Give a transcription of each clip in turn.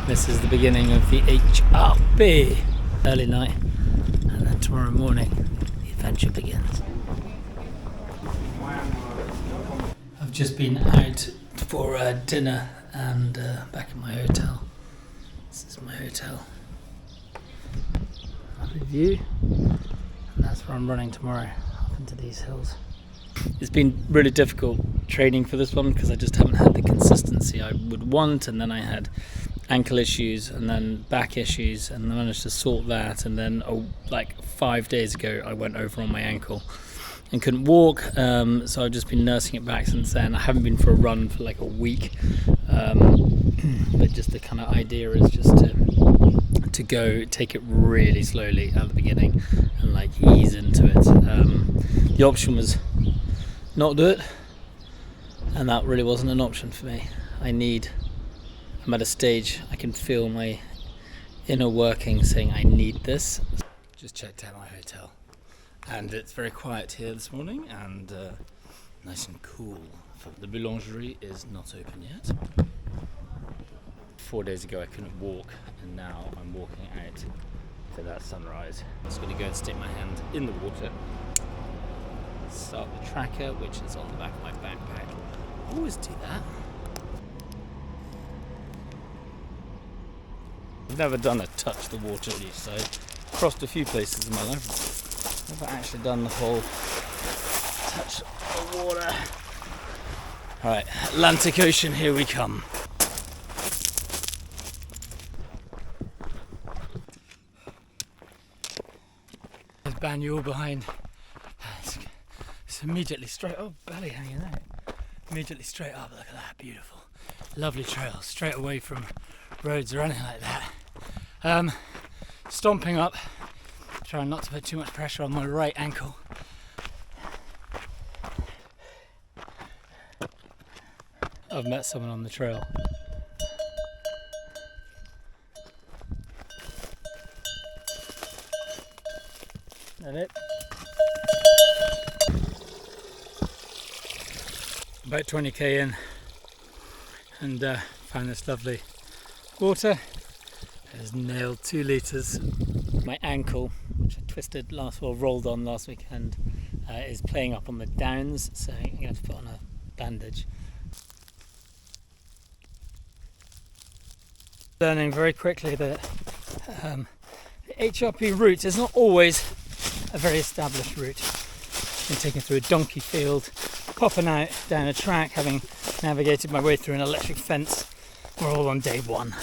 This is the beginning of the HRP. Early night, and then tomorrow morning the adventure begins. I've just been out for dinner and back at my hotel. This is my hotel. Lovely view, and that's where I'm running tomorrow, up into these hills. It's been really difficult training for this one because I just haven't had the consistency I would want, and then I had ankle issues and then back issues, and I managed to sort that, and then like 5 days ago I went over on my ankle and couldn't walk, so I've just been nursing it back since then. I haven't been for a run for like a week, but just the kind of idea is just to go take it really slowly at the beginning and like ease into it. The option was not do it, and that really wasn't an option for me. I'm at a stage I can feel my inner working saying I need this. Just checked out my hotel, and it's very quiet here this morning and nice and cool. The boulangerie is not open yet. 4 days ago I couldn't walk, and now I'm walking out for that sunrise. I'm just going to go and stick my hand in the water, start the tracker, which is on the back of my backpack. Always do that. I've never done a touch the water at each side. Crossed a few places in my life. Never actually done the whole touch the water. Alright, Atlantic Ocean, here we come. There's Banyule behind. It's immediately straight up, belly hanging out. Immediately straight up, look at that, beautiful. Lovely trail, straight away from roads or anything like that. Stomping up, trying not to put too much pressure on my right ankle. I've met someone on the trail. That it? About 20k in, and found this lovely water. Has nailed 2 litres. My ankle, which I rolled on last weekend, is playing up on the downs, so I'm going to have to put on a bandage. Learning very quickly that the HRP route is not always a very established route. Been taken through a donkey field, popping out down a track, having navigated my way through an electric fence. We're all on day 1.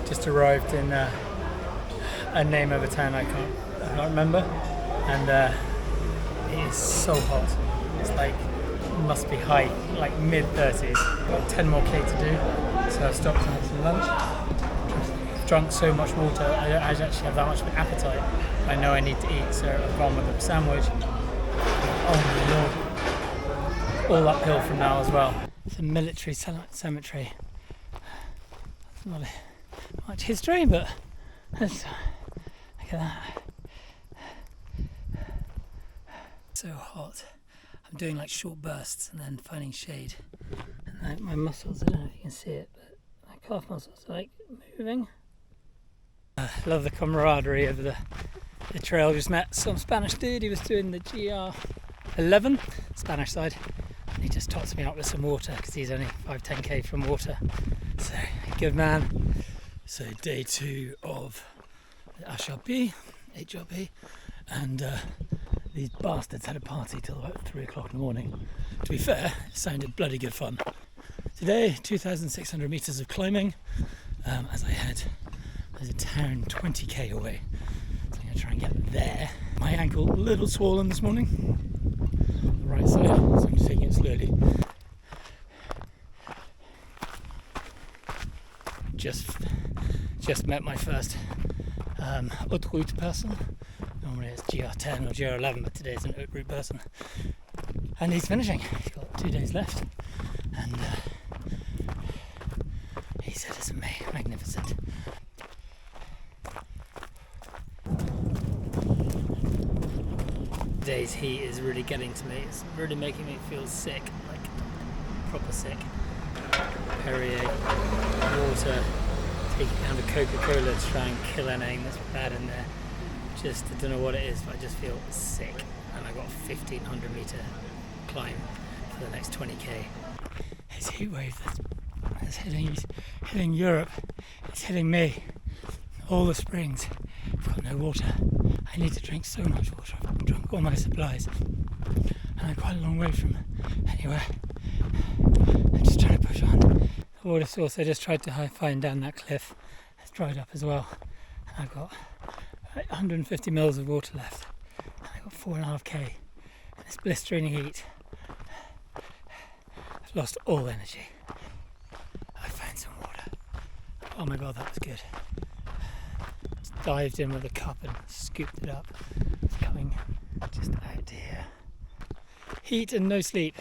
Just arrived in a name of a town I can't remember, and it is so hot. It's like, must be high, like mid-30s. Got 10 more k to do, so I've stopped and had some lunch. I've drunk so much water, I don't actually have that much of an appetite. I know I need to eat, so I've gone with a sandwich. Oh my lord. All uphill from now as well. It's a military cemetery. It's not much history, but look at that. So hot. I'm doing like short bursts and then finding shade. And like my muscles, I don't know if you can see it, but my calf muscles are like moving. Love the camaraderie of the trail. Just met some Spanish dude. He was doing the GR11, Spanish side. And he just tops me up with some water because he's only 5-10k from water. So, good man. So day 2 of the HRP, and these bastards had a party till about 3 o'clock in the morning. To be fair, it sounded bloody good fun. Today, 2,600 metres of climbing. As I head, there's a town 20k away, so I'm going to try and get there. My ankle a little swollen this morning, the right side, so I'm just taking it slowly. Just met my first Haute Route person. Normally it's GR10 or GR11, but today it's an Haute Route person. And he's finishing. He's got 2 days left. And he said it's magnificent. Today's heat is really getting to me. It's really making me feel sick, like proper sick. Perrier, water, taking down a Coca-Cola to try and kill anything that's bad in there. Just, I don't know what it is, but I just feel sick. And I got a 1,500 metre climb for the next 20k. This heat wave that's hitting Europe, it's hitting me. All the springs, I've got no water. I need to drink so much water. I've drunk all my supplies. And I'm quite a long way from anywhere. I'm just trying to push on. The water source I just tried to find down that cliff has dried up as well. And I've got 150 mils of water left. And I've got 4.5k in this blistering heat. I've lost all energy. I found some water. Oh my god, that was good. Just dived in with a cup and scooped it up. It's coming just out here. Heat and no sleep.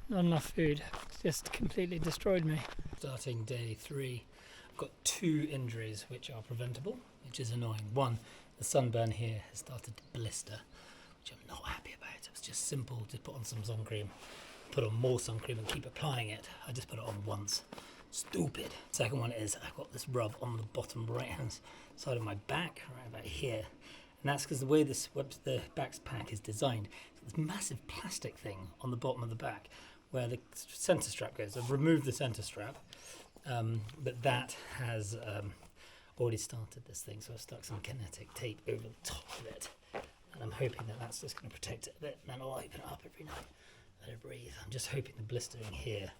Not enough food. Just completely destroyed me. Starting day 3, I've got 2 injuries which are preventable, which is annoying. One, the sunburn here has started to blister, which I'm not happy about. It was just simple to put on some sun cream, put on more sun cream and keep applying it. I just put it on once. Stupid. Second one is I've got this rub on the bottom right hand side of my back, right about here. And that's because the way the backpack is designed, it's this massive plastic thing on the bottom of the back where the centre strap goes. I've removed the centre strap, but that has already started this thing, so I've stuck some kinetic tape over the top of it. And I'm hoping that that's just going to protect it a bit, and then I'll open it up every night, let it breathe. I'm just hoping the blistering here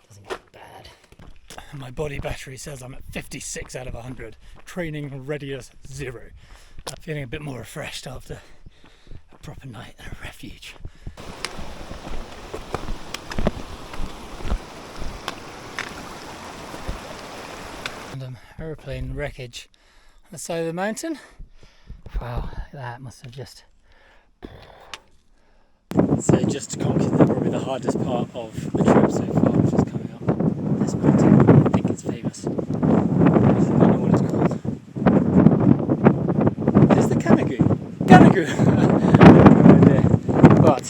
doesn't get bad. My body battery says I'm at 56 out of 100, training readiness 0. I'm feeling a bit more refreshed after a proper night at a refuge. Random aeroplane wreckage on the side of the mountain. Wow, that must have just... So just conquered probably the hardest part of the trip so far, which is coming up this mountain. I think it's famous. I don't know what it's called. It's the Canigou. Canigou! I have no idea. But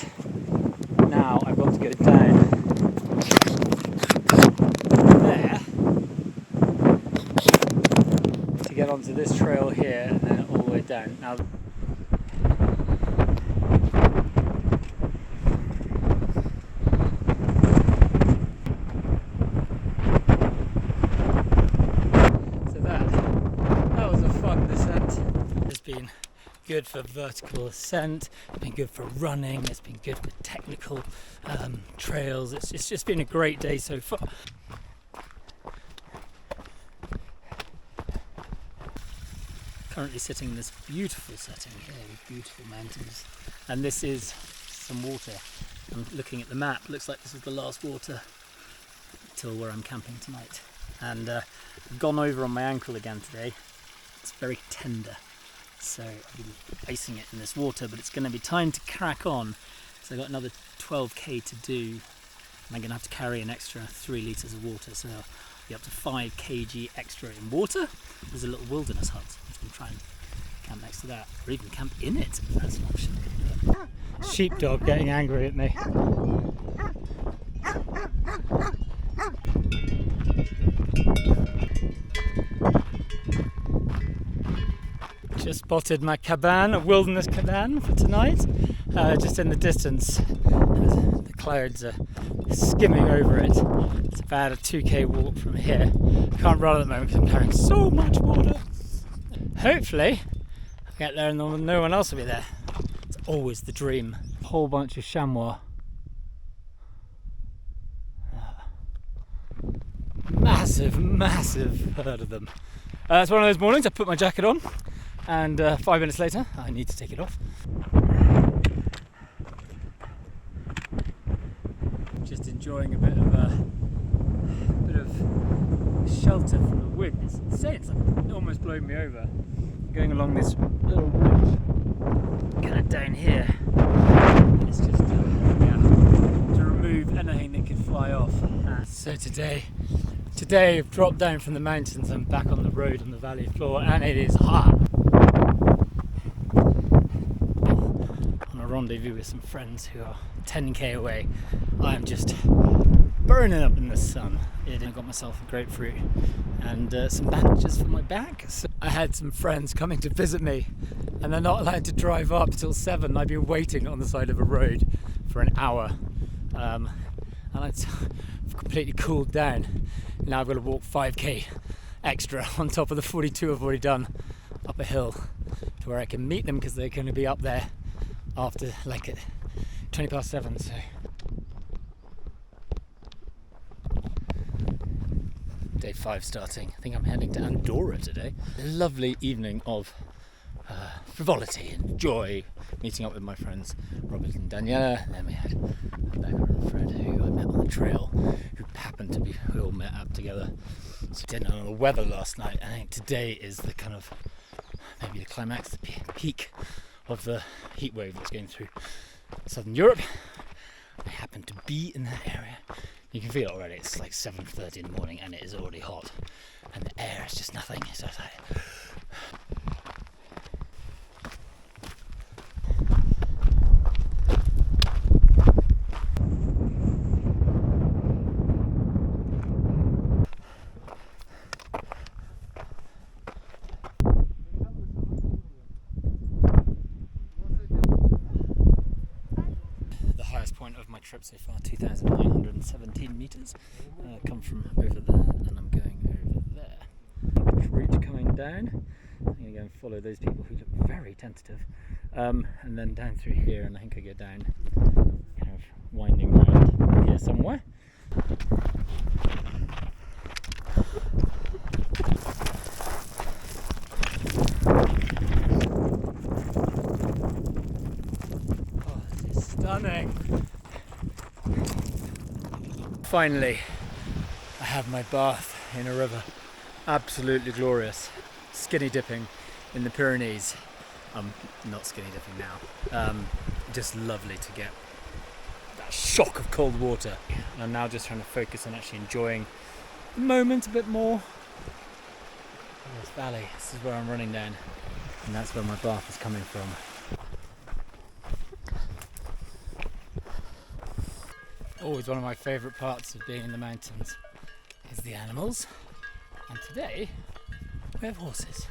now I've got to go down there to get onto this trail here and then all the way down. Now, good for vertical ascent, it's been good for running, it's been good for technical trails. It's just been a great day so far. Currently sitting in this beautiful setting here with beautiful mountains, and this is some water. I'm looking at the map, looks like this is the last water till where I'm camping tonight, and I've gone over on my ankle again today. It's very tender. So I've been icing it in this water, but it's going to be time to crack on. So I've got another 12k to do, and I'm going to have to carry an extra 3 litres of water, so I'll be up to 5 kg extra in water. There's a little wilderness hut, so I'm going to try and camp next to that, or even camp in it, if that's an option. Sheepdog getting angry at me. Just spotted my cabin, a wilderness cabin for tonight, just in the distance. The clouds are skimming over it. It's about a 2k walk from here. I can't run at the moment because I'm carrying so much water. Hopefully I'll get there and no one else will be there. It's always the dream. A whole bunch of chamois. Massive herd of them. It's one of those mornings I put my jacket on, and 5 minutes later I need to take it off. Just enjoying a bit of shelter from the wind. It's insane, it's like almost blowing me over. Going along this little ridge, kind of down here. It's just to remove anything that could fly off. So today I've dropped down from the mountains and back on the road on the valley floor, and it is hot. On a rendezvous with some friends who are 10k away. I am just burning up in the sun. I got myself a grapefruit and some bandages for my back. So I had some friends coming to visit me, and they're not allowed to drive up till 7. I'd been waiting on the side of a road for an hour, and I've completely cooled down. Now I've got to walk 5k extra on top of the 42 I've already done up a hill to where I can meet them, because they're going to be up there after like at 20 past 7. So day 5 starting. I think I'm heading to Andorra today. A lovely evening of frivolity and joy, meeting up with my friends Robert and Daniela, and then we had Rebecca and Fred, who I met on the trail, who happened to be, we all met up together. So didn't know the weather last night. I think today is the kind of maybe the climax, the peak of the heat wave that's going through southern Europe. I happen to be in that area. You can feel it already. It's like 7:30 in the morning and it is already hot, and the air is just nothing. So it's like point of my trip so far, 2,917 metres. Come from over there, and I'm going over there. Haute Route coming down. I'm going to go and follow those people who look very tentative, and then down through here, and I think I go down, kind of winding round here somewhere. Oh, this is stunning. Finally, I have my bath in a river. Absolutely glorious. Skinny dipping in the Pyrenees. I'm not skinny dipping now. Just lovely to get that shock of cold water. And I'm now just trying to focus on actually enjoying the moment a bit more. This valley, this is where I'm running down, and that's where my bath is coming from. Always one of my favourite parts of being in the mountains is the animals, and today we have horses.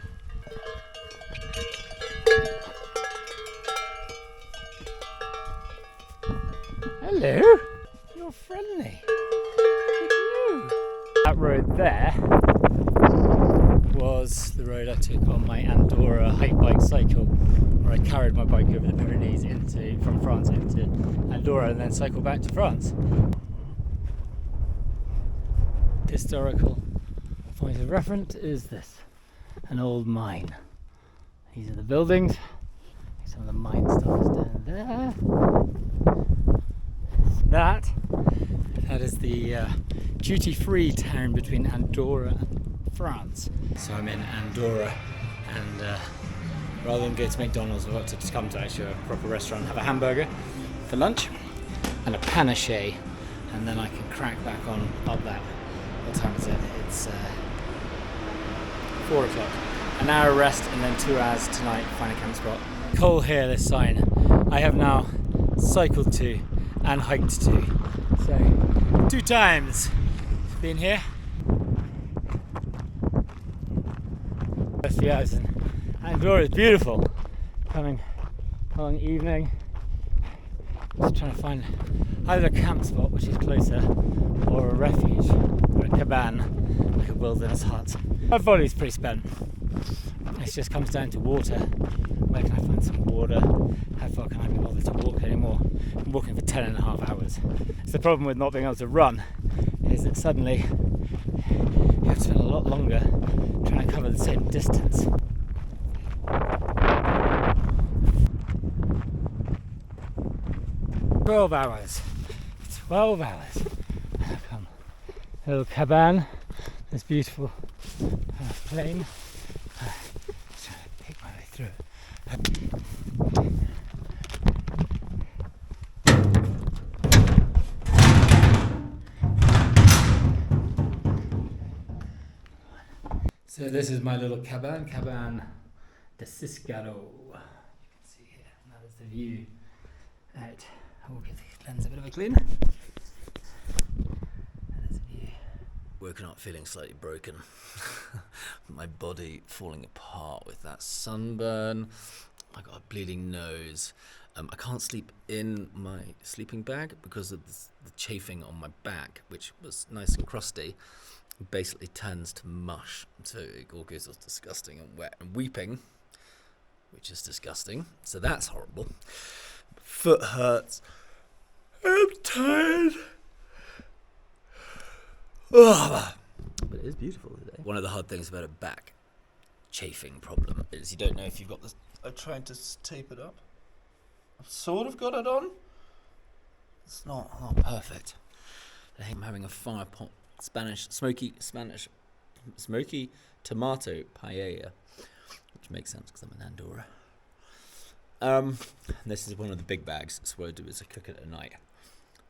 Hello, you're friendly. Look at you. That road there was the road I took on my Andorra hike bike cycle, where I carried my bike over the Pyrenees from France into Andorra and then cycled back to France. Historical point of reference is this, an old mine. These are the buildings, some of the mine stuff is down there. That is the duty-free town between Andorra and France. So I'm in Andorra, and rather than go to McDonald's, I've got to just come to actually a proper restaurant and have a hamburger for lunch and a panache, and then I can crack back on up that. What time is it? It's 4 o'clock. An hour rest and then 2 hours tonight, find a camp spot. Coal here, this sign. I have now cycled to and hiked to. So 2 times been here. A few hours, and Andorra is beautiful. Coming along evening, just trying to find either a camp spot which is closer, or a refuge, or a cabin, like a wilderness hut. My body's pretty spent. It just comes down to water. Where can I find some water? How far can I be bothered to walk anymore? I'm walking for 10.5 hours. So the problem with not being able to run is that suddenly you have to spend a lot longer trying to cover the same distance. "12 hours. 12 hours. I've come. A little cabin, this beautiful plain. Just trying to pick my way through it. So this is my little cabin de Ciscaro. You can see here, and that is the view out. I will give the lens a bit of a clean. That is the view Woken up feeling slightly broken. My body falling apart with that sunburn. I got a bleeding nose. I can't sleep in my sleeping bag because of the chafing on my back, which was nice and crusty. Basically turns to mush, so it all goes all disgusting and wet and weeping, which is disgusting. So that's horrible. Foot hurts. I'm tired. But it is beautiful today. One of the hard things about a back chafing problem is you don't know if you've got this. I'm trying to tape it up. I've sort of got it on. It's not perfect. I think I'm having a fire pot smoky tomato paella, which makes sense because I'm in Andorra. This is one of the big bags, so what I do is I cook it at night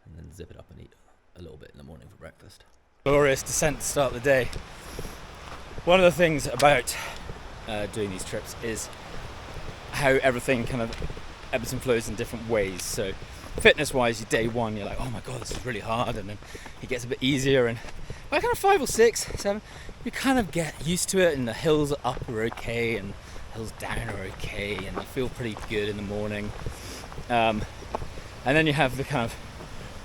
and then zip it up and eat a little bit in the morning for breakfast. Glorious descent to start the day. One of the things about doing these trips is how everything kind of ebbs and flows in different ways. So fitness wise, your day one, you're like, oh my god, this is really hard, and then it gets a bit easier, and by kind of 5 or 6, 7, you kind of get used to it, and the hills up are okay and hills down are okay, and you feel pretty good in the morning. And then you have the kind of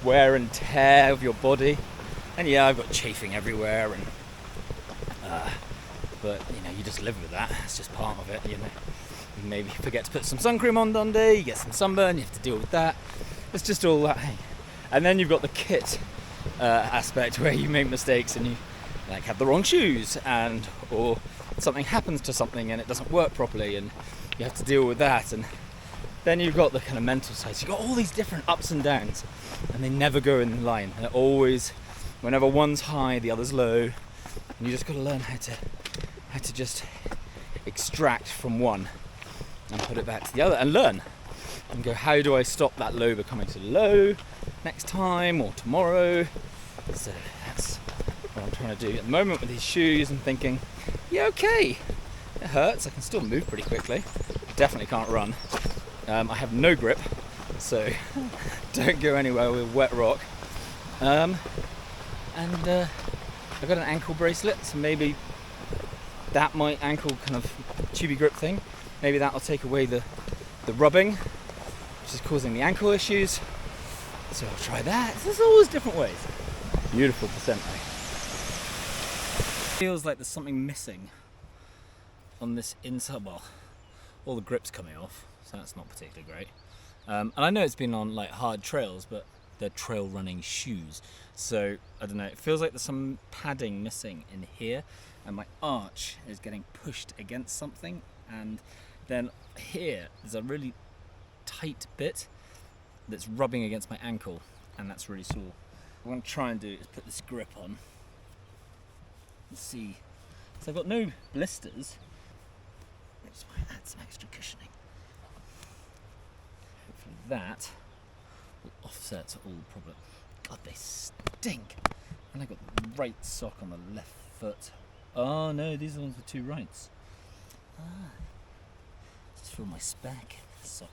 wear and tear of your body, and yeah, I've got chafing everywhere, and but you know, you just live with that. It's just part of it, you know. You maybe forget to put some sun cream on one day, you get some sunburn, you have to deal with that. It's just all that. Hey. And then you've got the kit aspect where you make mistakes and you like have the wrong shoes, and or something happens to something and it doesn't work properly, and you have to deal with that. And then you've got the kind of mental side. So you've got all these different ups and downs, and they never go in line. They're always, whenever one's high, the other's low, and you just got to learn how to just extract from one and put it back to the other, and learn and go, how do I stop that low becoming so low next time or tomorrow? So that's what I'm trying to do at the moment with these shoes. I'm thinking, yeah, okay, it hurts, I can still move pretty quickly, definitely can't run. I have no grip, so don't go anywhere with wet rock. And I've got an ankle bracelet, so maybe that might ankle kind of tubey grip thing, maybe that'll take away the rubbing, which is causing the ankle issues. So I'll try that. There's always different ways. Beautiful descent, though. Feels like there's something missing on this inside. Well, all the grip's coming off, so that's not particularly great. And I know it's been on like hard trails, but they're trail running shoes. So I don't know. It feels like there's some padding missing in here, and my arch is getting pushed against something. And then here there's a really tight bit that's rubbing against my ankle, and that's really sore. What I'm going to try and do is put this grip on and see. So I've got no blisters. Let's add some extra cushioning. Hopefully that will offset all the problem. God, they stink. And I got the right sock on the left foot. Oh no, these are the ones with 2 rights. Just feel my spec.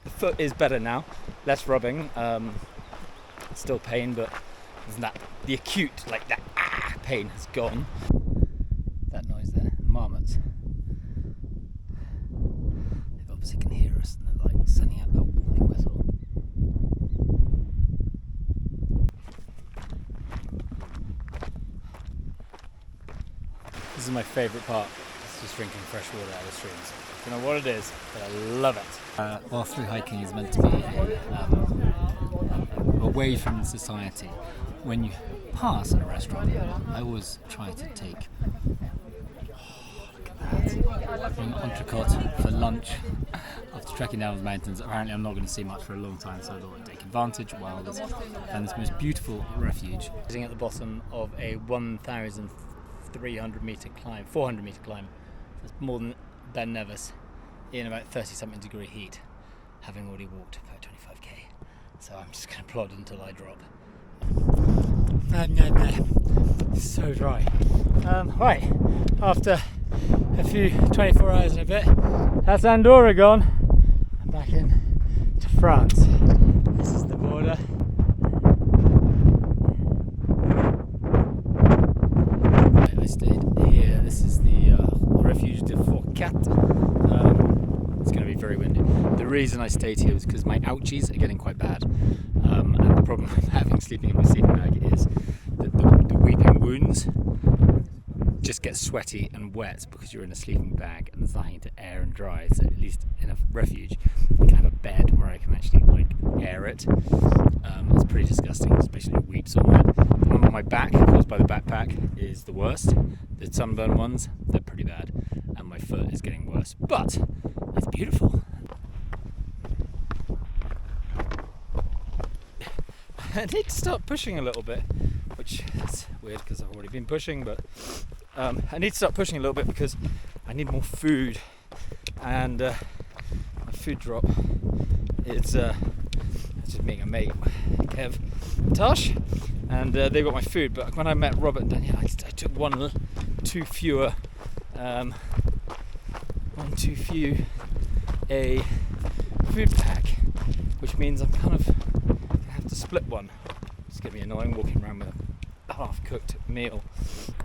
The foot is better now, less rubbing, still pain, but isn't that the acute, like that pain has gone. That noise there, marmots. They obviously can hear us, and they're like sending out that warning whistle. This is my favourite part. It's just drinking fresh water out of the streams. I don't know what it is, but I love it. While through hiking is meant to be away from society, when you pass in a restaurant, I always try to take, look at that, bring entrecote for lunch after trekking down the mountains. Apparently I'm not going to see much for a long time, so I thought I'd take advantage while I found this most beautiful refuge. Sitting at the bottom of a 1,300 metre climb, 400 metre climb. It's more than Ben Nevis in about 30 something degree heat, having already walked about 25k. So I'm just going to plod until I drop. It's so dry. Right, after a few 24 hours and a bit, that's Andorra gone. I'm back in to France. This is the border. This is the refuge de Fourcat. It's going to be very windy. The reason I stayed here is because my ouchies are getting quite bad. And the problem with having sleeping in my sleeping bag is that the weeping wounds just get sweaty and wet because you're in a sleeping bag and there's nothing to air and dry. So at least in a refuge, I can have a bed where I can actually air it. It's pretty disgusting, especially when it weeps all night. The one on my back, caused by the backpack, is the worst. The sunburn ones, they're pretty bad, and my foot is getting worse. But it's beautiful. I need to start pushing a little bit, which is weird because I've already been pushing, but I need to start pushing a little bit because I need more food, and a food drop is just meeting a mate, Kev, Tosh, and they got my food. But when I met Robert and Danielle, I took one too few a food pack, which means I'm kind of gonna have to split one. It's gonna be annoying walking around with a half-cooked meal.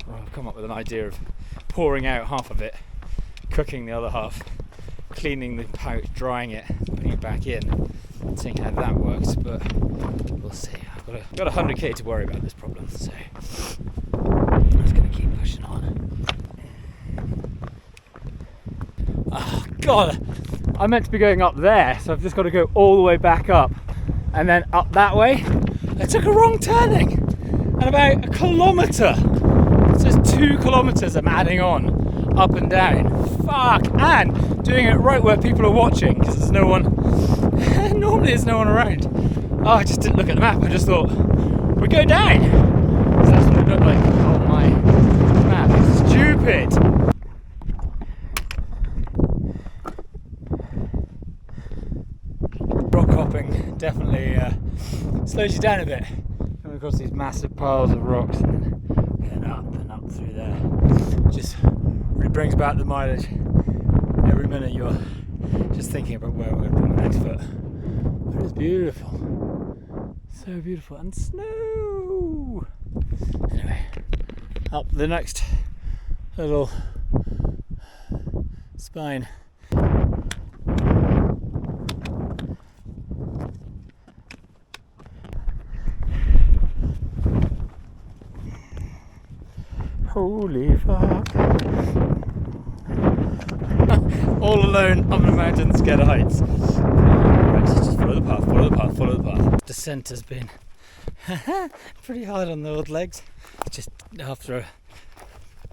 Well, I've come up with an idea of pouring out half of it, cooking the other half, cleaning the pouch, drying it, putting it back in, seeing how that works. But we'll see. I've got 100k to worry about this problem, so I'm just gonna keep pushing on. Oh God, I meant to be going up there, so I've just got to go all the way back up and then up that way. I took a wrong turning, and about a kilometre. It says 2 kilometres I'm adding on, up and down. Fuck, and doing it right where people are watching, because there's no one. Normally there's no one around. Oh, I just didn't look at the map. I just thought we'd go down. So that's what it looked like on my map. It's stupid. Rock hopping definitely slows you down a bit. Coming across these massive piles of rocks and then getting up and up through there just really brings back the mileage. Every minute you're just thinking about where I'm going to put my next foot. But it's beautiful. So beautiful. And snow! Anyway, up the next little spine. Holy fuck. All alone up the mountain, scared of heights. Right, just follow the path, follow the path, follow the path. Descent has been pretty hard on the old legs. Just after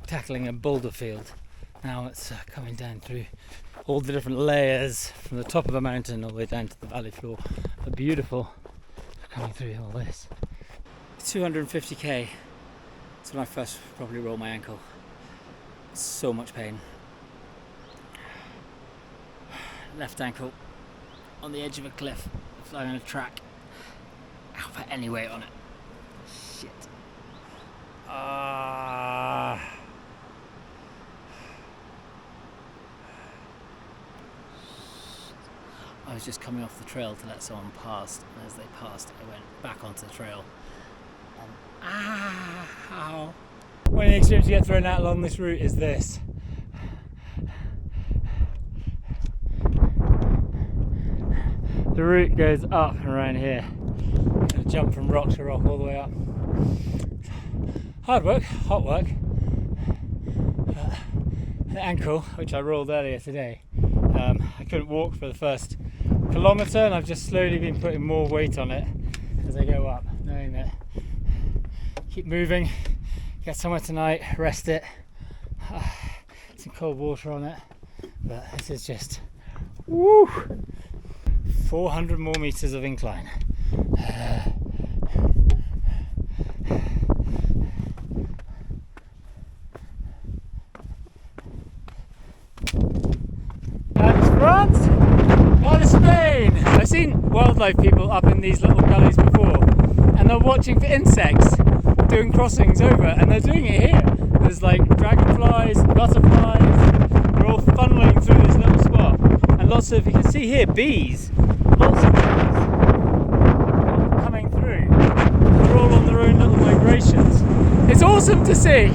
tackling a boulder field. Now it's coming down through all the different layers from the top of the mountain all the way down to the valley floor. But beautiful coming through all this. 250k. It's when I first probably rolled my ankle. So much pain. Left ankle on the edge of a cliff, flying on a track. I'll put any weight on it. Shit. I was just coming off the trail to let someone pass, and as they passed, I went back onto the trail. Ow. One of the experiences you get thrown out along this route is this. The route goes up and around here. I'm going to jump from rock to rock all the way up. Hard work, hot work. The ankle, which I rolled earlier today, I couldn't walk for the first kilometre, and I've just slowly been putting more weight on it as I go up, knowing that keep moving, get somewhere tonight, rest it, some cold water on it, but this is just, woo, 400 more metres of incline. That's France, that's Spain. I've seen wildlife people up in these little gullies before, and they're watching for insects, doing crossings over, and they're doing it here. There's like dragonflies, butterflies, they're all funneling through this little spot. And lots of, you can see here, bees, lots of bees coming through. They're all on their own little migrations. It's awesome to see.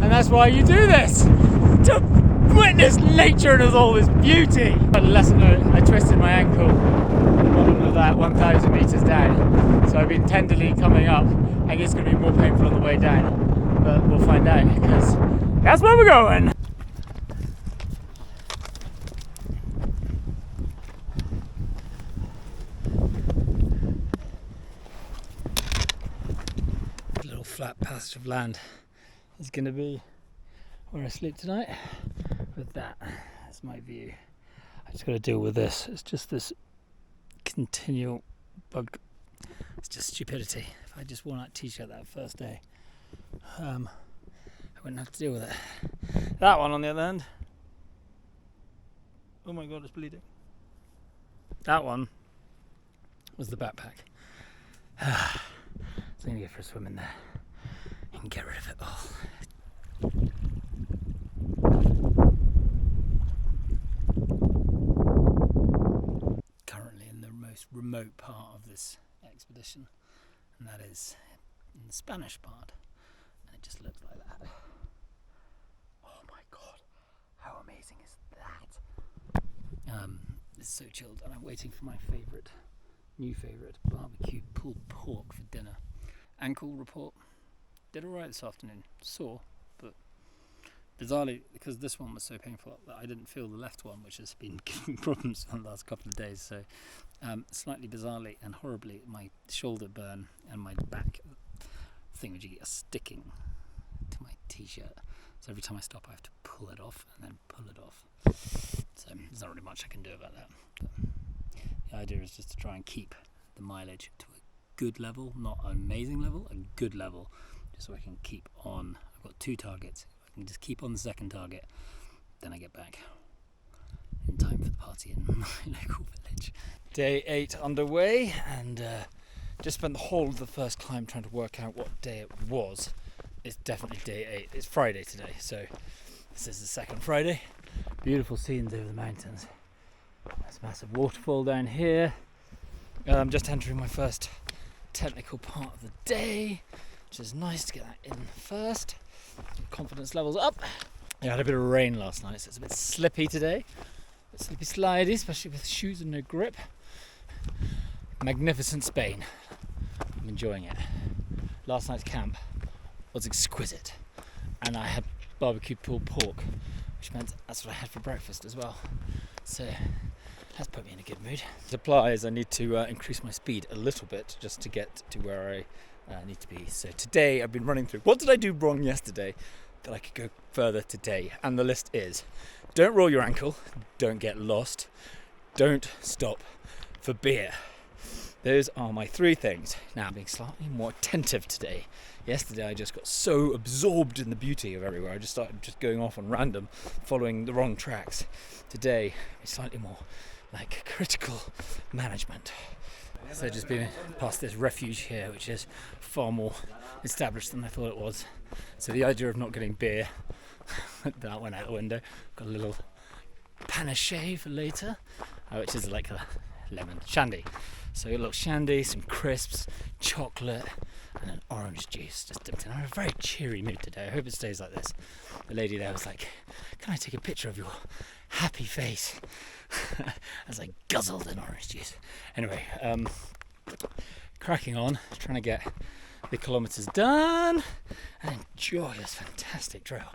And that's why you do this, to witness nature in all this beauty. But lesson I twisted my ankle bottom of that 1,000 meters down, so I've been tenderly coming up. I think it's going to be more painful on the way down, but we'll find out because that's where we're going. A little flat patch of land is going to be where I sleep tonight. With that, that's my view. I just got to deal with this. It's just this continual bug. It's just stupidity. If I just wore that t-shirt that first day, I wouldn't have to deal with it. That one on the other hand, oh my god, it's bleeding. That one was the backpack. So I'm going to go for a swim in there and get rid of it all. Currently in the most remote part of this expedition, and that is in the Spanish part, and it just looks like that. Oh my god, how amazing is that? It's so chilled, and I'm waiting for my new favourite barbecue pulled pork for dinner. Ankle report, did alright this afternoon, sore, but bizarrely, because this one was so painful that I didn't feel the left one, which has been giving problems for the last couple of days. So slightly bizarrely and horribly, my shoulder burn and my back thingamajiggy are sticking to my t-shirt. So every time I stop I have to pull it off and then pull it off. So there's not really much I can do about that. But the idea is just to try and keep the mileage to a good level, not an amazing level, a good level, just so I can keep on. I've got 2 targets. If I can just keep on the second target, then I get back in time for the party in my local village. Day 8 underway, and just spent the whole of the first climb trying to work out what day it was. It's definitely day 8. It's Friday today, so this is the second Friday. Beautiful scenes over the mountains. There's a massive waterfall down here. I'm just entering my first technical part of the day, which is nice to get that in first. Confidence levels up. I had a bit of rain last night, so it's a bit slippy today. A bit slippy slidey, especially with shoes and no grip. Magnificent Spain. I'm enjoying it. Last night's camp was exquisite, and I had barbecue pulled pork, which meant that's what I had for breakfast as well. So that's put me in a good mood. Supplies, I need to increase my speed a little bit just to get to where I need to be. So today I've been running through what did I do wrong yesterday that I could go further today, and the list is: don't roll your ankle, don't get lost, don't stop for beer. Those are my 3 things. Now I'm being slightly more attentive today. Yesterday I just got so absorbed in the beauty of everywhere, I just started going off on random, following the wrong tracks. Today it's slightly more like critical management. So just been past this refuge here, which is far more established than I thought it was. So the idea of not getting beer, that went out the window. Got a little panache for later, which is like a lemon shandy. So a little shandy, some crisps, chocolate, and an orange juice just dipped in. I'm in a very cheery mood today. I hope it stays like this. The lady there was like, "Can I take a picture of your happy face?" As I guzzled an orange juice. Anyway, cracking on, trying to get the kilometres done and enjoy this fantastic trail.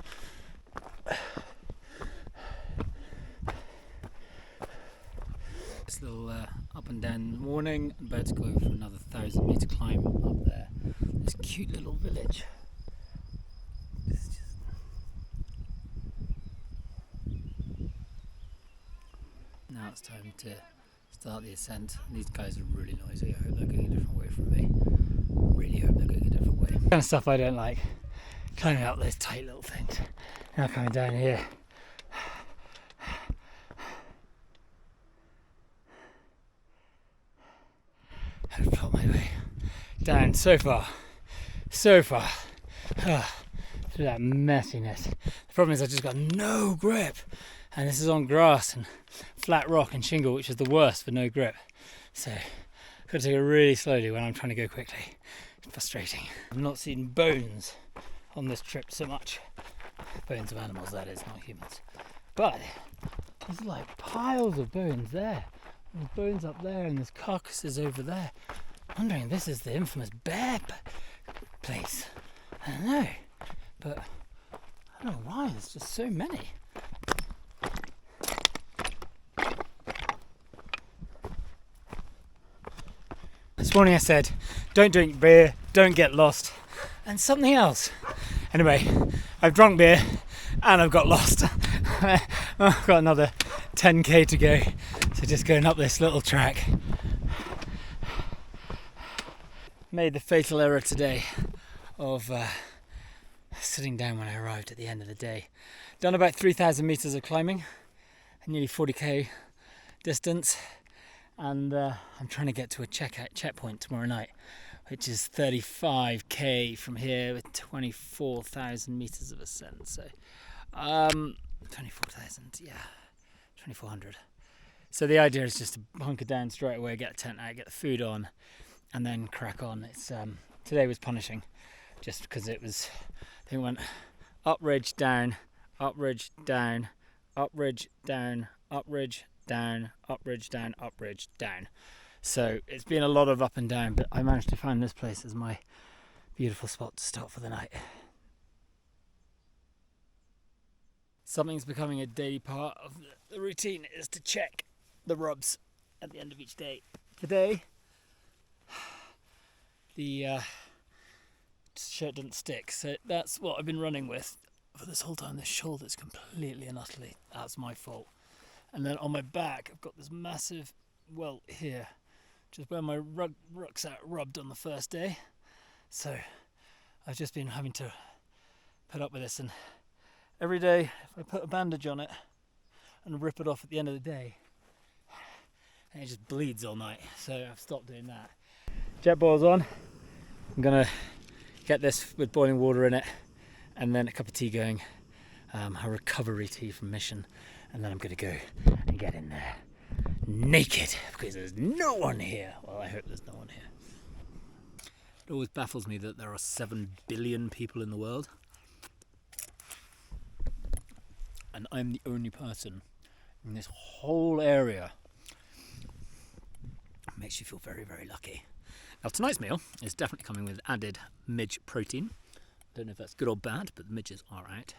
This little up and down in the morning. I'm about to go for another 1,000 metre climb up there. This cute little village. It's just... Now it's time to start the ascent. These guys are really noisy. I hope they're going a different way from me. Really hope they're going a different way. Kind of stuff I don't like. Climbing up those tight little things. Now coming down here. I've plot my way down so far through that messiness. The problem is I just got no grip, and this is on grass and flat rock and shingle, which is the worst for no grip. So I've got to take it really slowly when I'm trying to go quickly. It's frustrating. I've not seen bones on this trip so much bones of animals, that is, not humans. But there's like piles of bones there. There's bones up there and there's carcasses over there. I'm wondering if this is the infamous bear place. I don't know. But I don't know why, there's just so many. This morning I said, don't drink beer, don't get lost, and something else. Anyway, I've drunk beer and I've got lost. I've got another 10k to go, so just going up this little track. Made the fatal error today of sitting down when I arrived at the end of the day. Done about 3,000 meters of climbing, nearly 40k distance, and I'm trying to get to a checkpoint tomorrow night, which is 35k from here with 24,000 meters of ascent. So 24,000, yeah, 2,400. So the idea is just to hunker down straight away, get a tent out, get the food on, and then crack on. It's today was punishing, just because it was. I think it went up ridge, down, up ridge, down, up ridge, down, up ridge, down, up ridge, down, up ridge, down. So it's been a lot of up and down, but I managed to find this place as my beautiful spot to stop for the night. Something's becoming a daily part of the routine is to check the rubs at the end of each day. Today, the shirt didn't stick, so that's what I've been running with for this whole time. This shoulder's completely and utterly, that's my fault. And then on my back I've got this massive welt here, which is where my rucksack rubbed on the first day. So I've just been having to put up with this, and every day if I put a bandage on it and rip it off at the end of the day, and it just bleeds all night, so I've stopped doing that. Jet boil's on. I'm gonna get this with boiling water in it, and then a cup of tea going, a recovery tea from Mission, and then I'm gonna go and get in there naked because there's no one here. Well, I hope there's no one here. It always baffles me that there are 7 billion people in the world, and I'm the only person in this whole area. It makes you feel very, very lucky. Now tonight's meal is definitely coming with added midge protein. Don't know if that's good or bad, but the midges are out.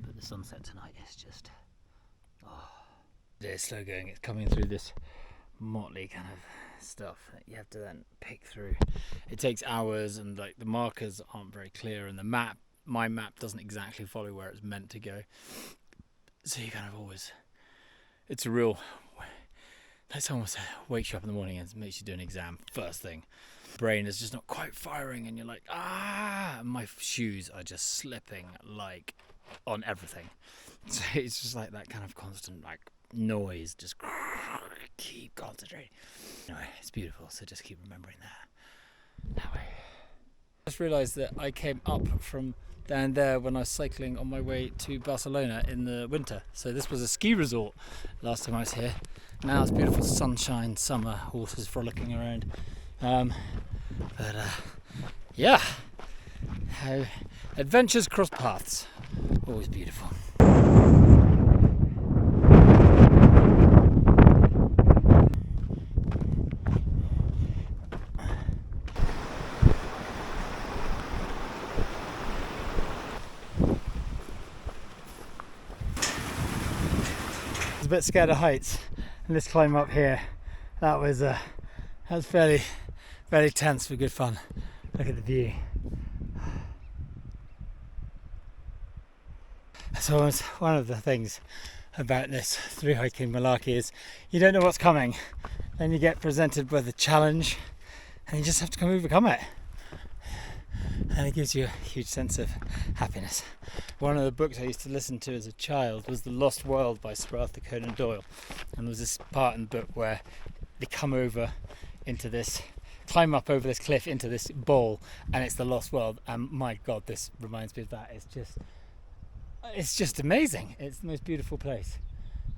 But the sunset tonight is just, it is slow going. It's coming through this motley kind of stuff that you have to then pick through. It takes hours, and like the markers aren't very clear, and my map doesn't exactly follow where it's meant to go. So you kind of always, it's a real, like someone wakes you up in the morning and makes you do an exam first thing. Brain is just not quite firing, and you're like, and my shoes are just slipping like on everything. So it's just like that kind of constant like noise, just keep concentrating. Anyway, it's beautiful, so just keep remembering that way. I just realised that I came up from down there when I was cycling on my way to Barcelona in the winter. So this was a ski resort last time I was here. Now it's beautiful sunshine, summer, horses frolicking around. Yeah, how adventures cross paths, always beautiful. I was a bit scared of heights, and this climb up here, that was fairly tense for good fun. Look at the view. So one of the things about this through hiking malarkey is you don't know what's coming, then you get presented with a challenge and you just have to overcome it, and it gives you a huge sense of happiness. One of the books I used to listen to as a child was The Lost World by Sir Arthur Conan Doyle, and there was this part in the book where they climb up over this cliff into this bowl, and it's the lost world, and my god, this reminds me of that. It's just amazing. It's the most beautiful place.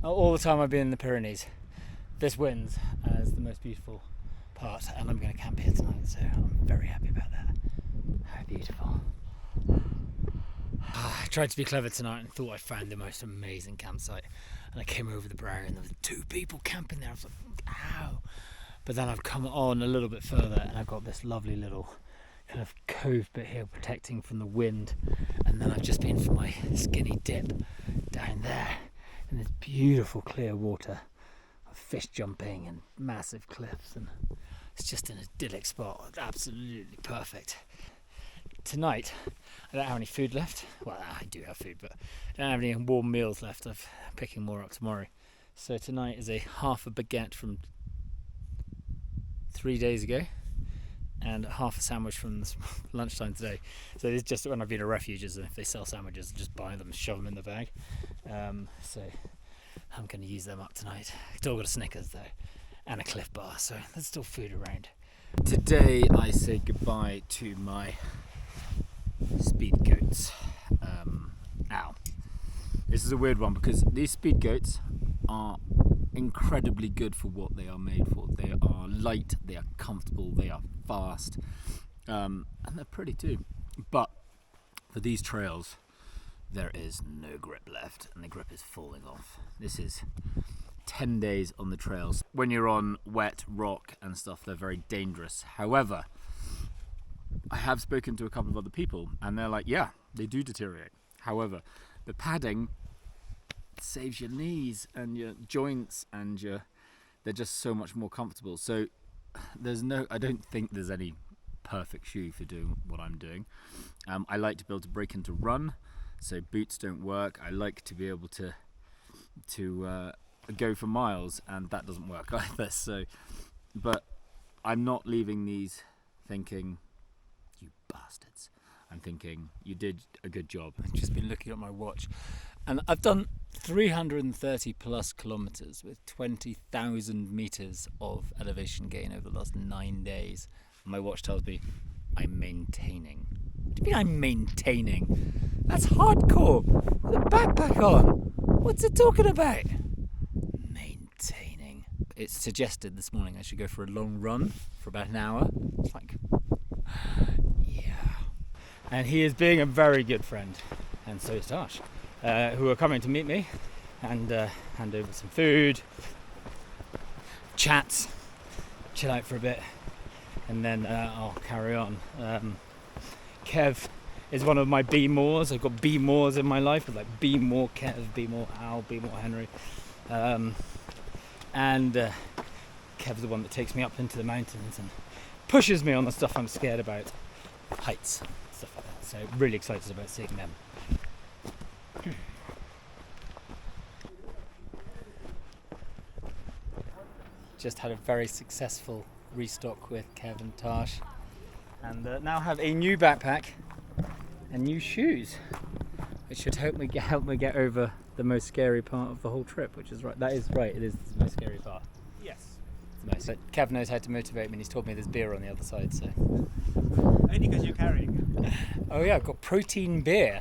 All the time I've been in the Pyrenees, this wins as the most beautiful part, and I'm going to camp here tonight, so I'm very happy about that. How beautiful. I tried to be clever tonight and thought I found the most amazing campsite. And I came over the brow and there was 2 people camping there. I was like, ow. But then I've come on a little bit further and I've got this lovely little kind of cove bit here protecting from the wind. And then I've just been for my skinny dip down there in this beautiful clear water of fish jumping and massive cliffs. And it's just an idyllic spot. Absolutely perfect. Tonight, I don't have any food left. Well, I do have food, but I don't have any warm meals left. I'm picking more up tomorrow. So tonight is a half a baguette from 3 days ago and half a sandwich from this lunchtime today. So it's just when I've been to refuges, and if they sell sandwiches, just buy them, shove them in the bag. So I'm going to use them up tonight. Still got a Snickers though, and a Cliff Bar, so there's still food around. Today I say goodbye to my speed goats. Ow. This is a weird one because these speed goats are incredibly good for what they are made for. They are light, they are comfortable, they are fast, and they're pretty too. But for these trails, there is no grip left, and the grip is falling off. This is 10 days on the trails. When you're on wet rock and stuff, they're very dangerous. However, I have spoken to a couple of other people and they're like, yeah, they do deteriorate. However, the padding saves your knees and your joints and they're just so much more comfortable. So I don't think there's any perfect shoe for doing what I'm doing. I like to be able to break into run, so boots don't work. I like to be able to go for miles, and that doesn't work either. So, but I'm not leaving these thinking, you bastards. I'm thinking, you did a good job. I've just been looking at my watch and I've done 330 plus kilometers with 20,000 meters of elevation gain over the last 9 days. My watch tells me I'm maintaining. What do you mean I'm maintaining? That's hardcore. With a backpack on. What's it talking about? Maintaining. It's suggested this morning I should go for a long run for about an hour. It's like, yeah. And he is being a very good friend, and so is Tosh, who are coming to meet me and hand over some food, chats, chill out for a bit, and then I'll carry on. Kev is one of my be mores. I've got be mores in my life, like be more Kev, be more Al, be more Henry, and Kev's the one that takes me up into the mountains and pushes me on the stuff I'm scared about, heights, stuff like that. So really excited about seeing them. Just had a very successful restock with Kev and Tash, and now have a new backpack and new shoes, which should help me get over the most scary part of the whole trip, which is right. That is right. It is the most scary part. Yes. It's the most. But Kev knows how to motivate me, and he's told me there's beer on the other side. So. Only because you're carrying. Oh yeah, I've got protein beer,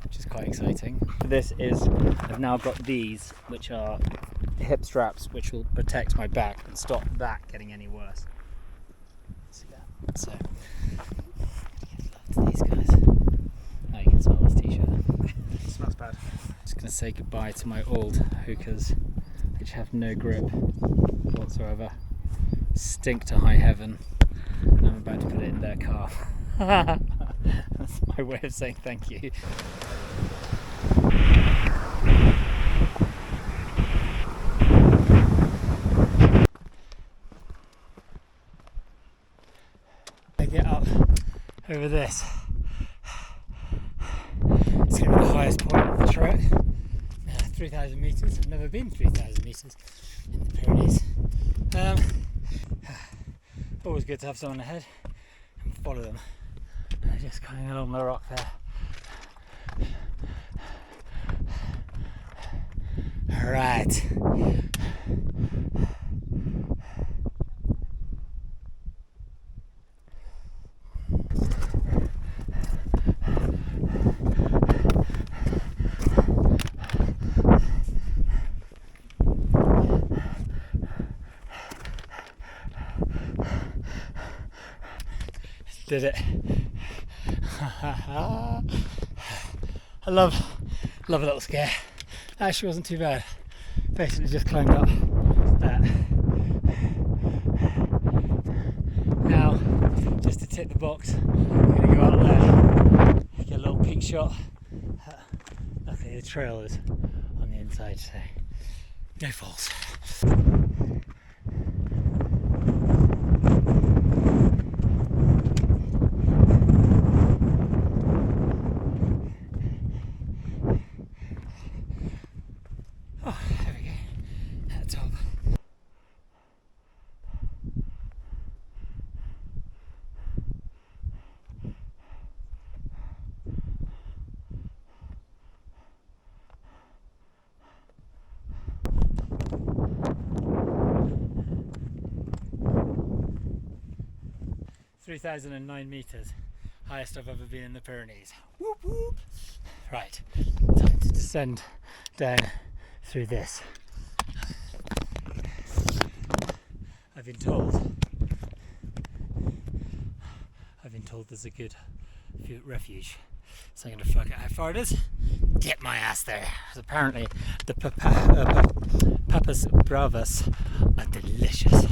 which is quite exciting. I've now got these, which are hip straps, which will protect my back and stop that getting any worse. See that? So, love to these guys. Now you can smell this t-shirt. It smells bad. Just gonna say goodbye to my old hookahs, which have no grip whatsoever. Stink to high heaven, and I'm about to put it in their car. That's my way of saying thank you. I get up over this. It's going to be the highest point of the trek. 3,000 metres. I've never been 3,000 metres in the Pyrenees. Always good to have someone ahead and follow them. They're just coming along the rock there. Right. Did it. I love a little scare. Actually wasn't too bad. Basically just climbed up that. Now, just to tick the box, I'm gonna go up there, get a little peek shot. Luckily the trail is on the inside, so no falls. Oh, there we go, at the top. (3,009 meters), highest I've ever been in the Pyrenees. Whoop whoop. Right, time to descend down through this. I've been told there's a good refuge, so I'm going to work out how far it is. Get my ass there. Apparently the papas bravas are delicious.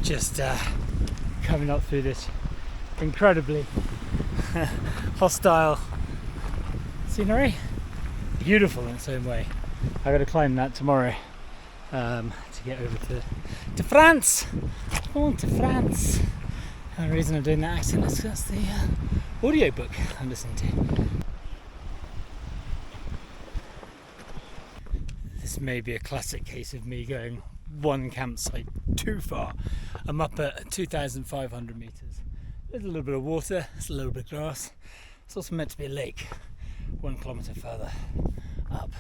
Just coming up through this incredibly hostile scenery. Beautiful in its own way. I got to climb that tomorrow to get over to France. On to France. And the reason I'm doing that accent is that's the audio book I'm listening to. This may be a classic case of me going one campsite too far. I'm up at 2,500 meters. There's a little bit of water, there's a little bit of grass. It's also meant to be a lake 1 kilometre further up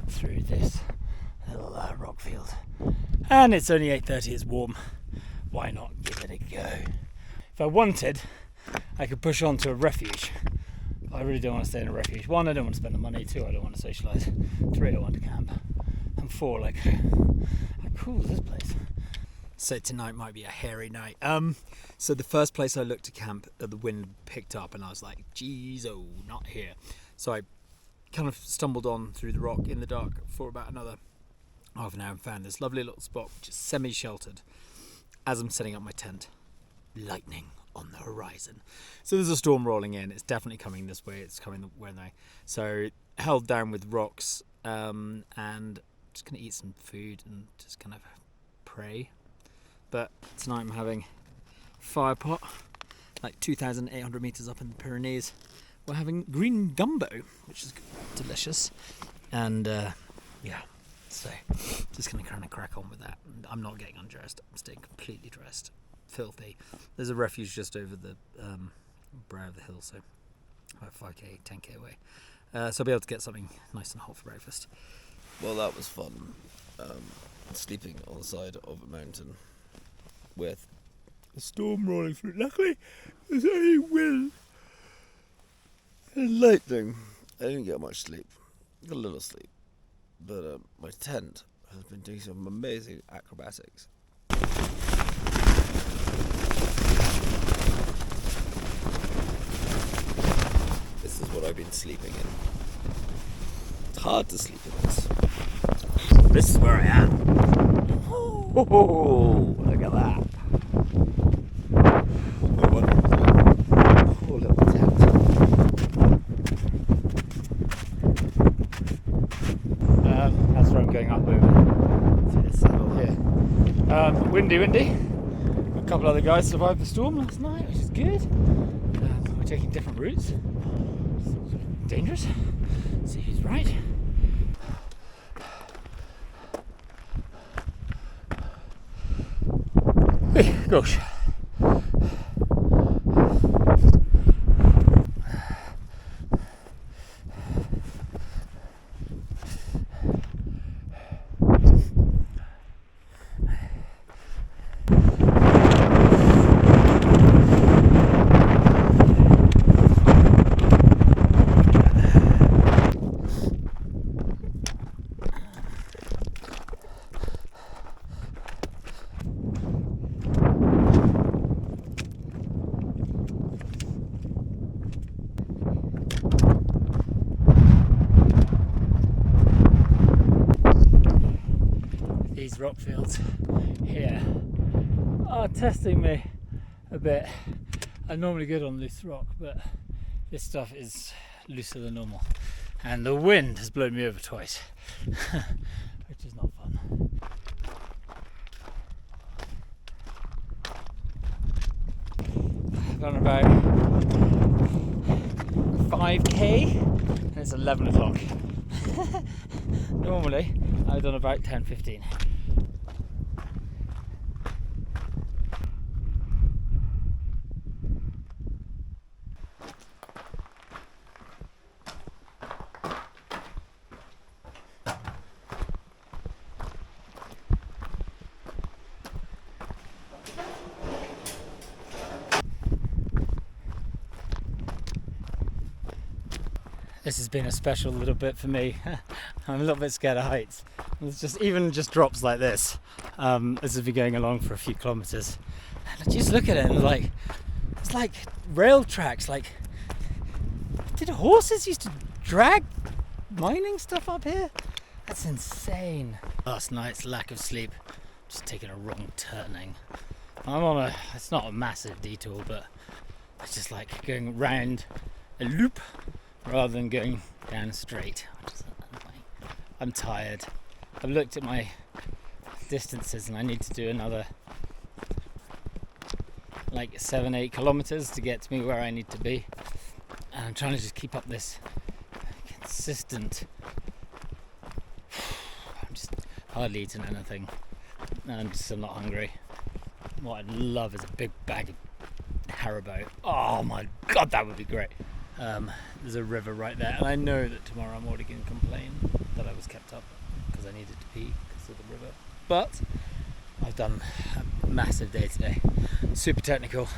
through this little rock field. And it's only 8:30, it's warm. Why not give it a go? If I wanted, I could push on to a refuge. But I really don't want to stay in a refuge. 1, I don't want to spend the money. 2, I don't want to socialise. 3, I want to camp. And 4, like, how cool is this place? So tonight might be a hairy night. So the first place I looked to camp, the wind picked up and I was like, geez, oh, not here. So I kind of stumbled on through the rock in the dark for about another half an hour and found this lovely little spot which is semi-sheltered. As I'm setting up my tent, lightning on the horizon. So there's a storm rolling in. It's definitely coming this way. It's coming the way. So held down with rocks and just going to eat some food and just kind of pray. But tonight I'm having fire pot, like 2,800 meters up in the Pyrenees. We're having green gumbo, which is delicious. And yeah, so just going to kind of crack on with that. I'm not getting undressed. I'm staying completely dressed. Filthy. There's a refuge just over the brow of the hill, so about 5k, 10k away. So I'll be able to get something nice and hot for breakfast. Well, that was fun. Sleeping on the side of a mountain with a storm rolling through. Luckily, there's only wind and lightning. I didn't get much sleep. Got a little sleep. But my tent has been doing some amazing acrobatics. This is what I've been sleeping in. It's hard to sleep in this. This is where I am. Oh, look at that. A wonderful cool little tent. That's where I'm going up over to this saddle here. Windy. A couple other guys survived the storm last night, which is good. We're taking different routes. Dangerous. See who's right. Gosh. These rock fields here are testing me a bit. I'm normally good on loose rock, but this stuff is looser than normal. And the wind has blown me over twice, which is not fun. I've gone about 5k and it's 11 o'clock. Normally I've done about 10-15. This has been a special little bit for me. I'm a little bit scared of heights. It's just drops like this. This has been going along for a few kilometers. And I just look at it and it's like rail tracks. Like, did horses used to drag mining stuff up here? That's insane. Last night's lack of sleep, just taking a wrong turning. It's not a massive detour, but it's just like going round a loop rather than going down straight. I'm tired. I've looked at my distances and I need to do another like 7-8 kilometers to get to me where I need to be. And I'm trying to just keep up this consistent. I'm just hardly eating anything. I'm still not hungry. What I'd love is a big bag of Haribo. Oh my god, that would be great. There's a river right there, and I know that tomorrow I'm already going to complain that I was kept up because I needed to pee because of the river. But I've done a massive day today, super technical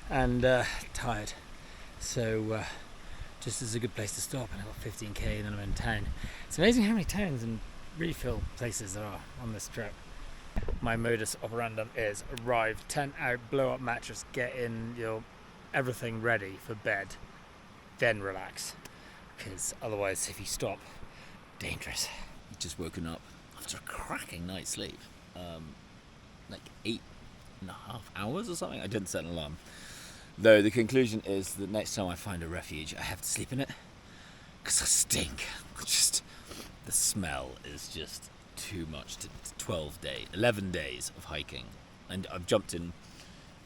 and tired. So just as a good place to stop, and I've got 15k and then I'm in town. It's amazing how many towns and refill places there are on this trip. My modus operandum is arrive, tent out, blow up mattress, get in your everything ready for bed, then relax, because otherwise if you stop, dangerous. Just woken up after a cracking night's sleep, like 8.5 hours or something. I didn't set an alarm, though the conclusion is that next time I find a refuge I have to sleep in it because I stink. Just the smell is just too much. 11 days of hiking, and I've jumped in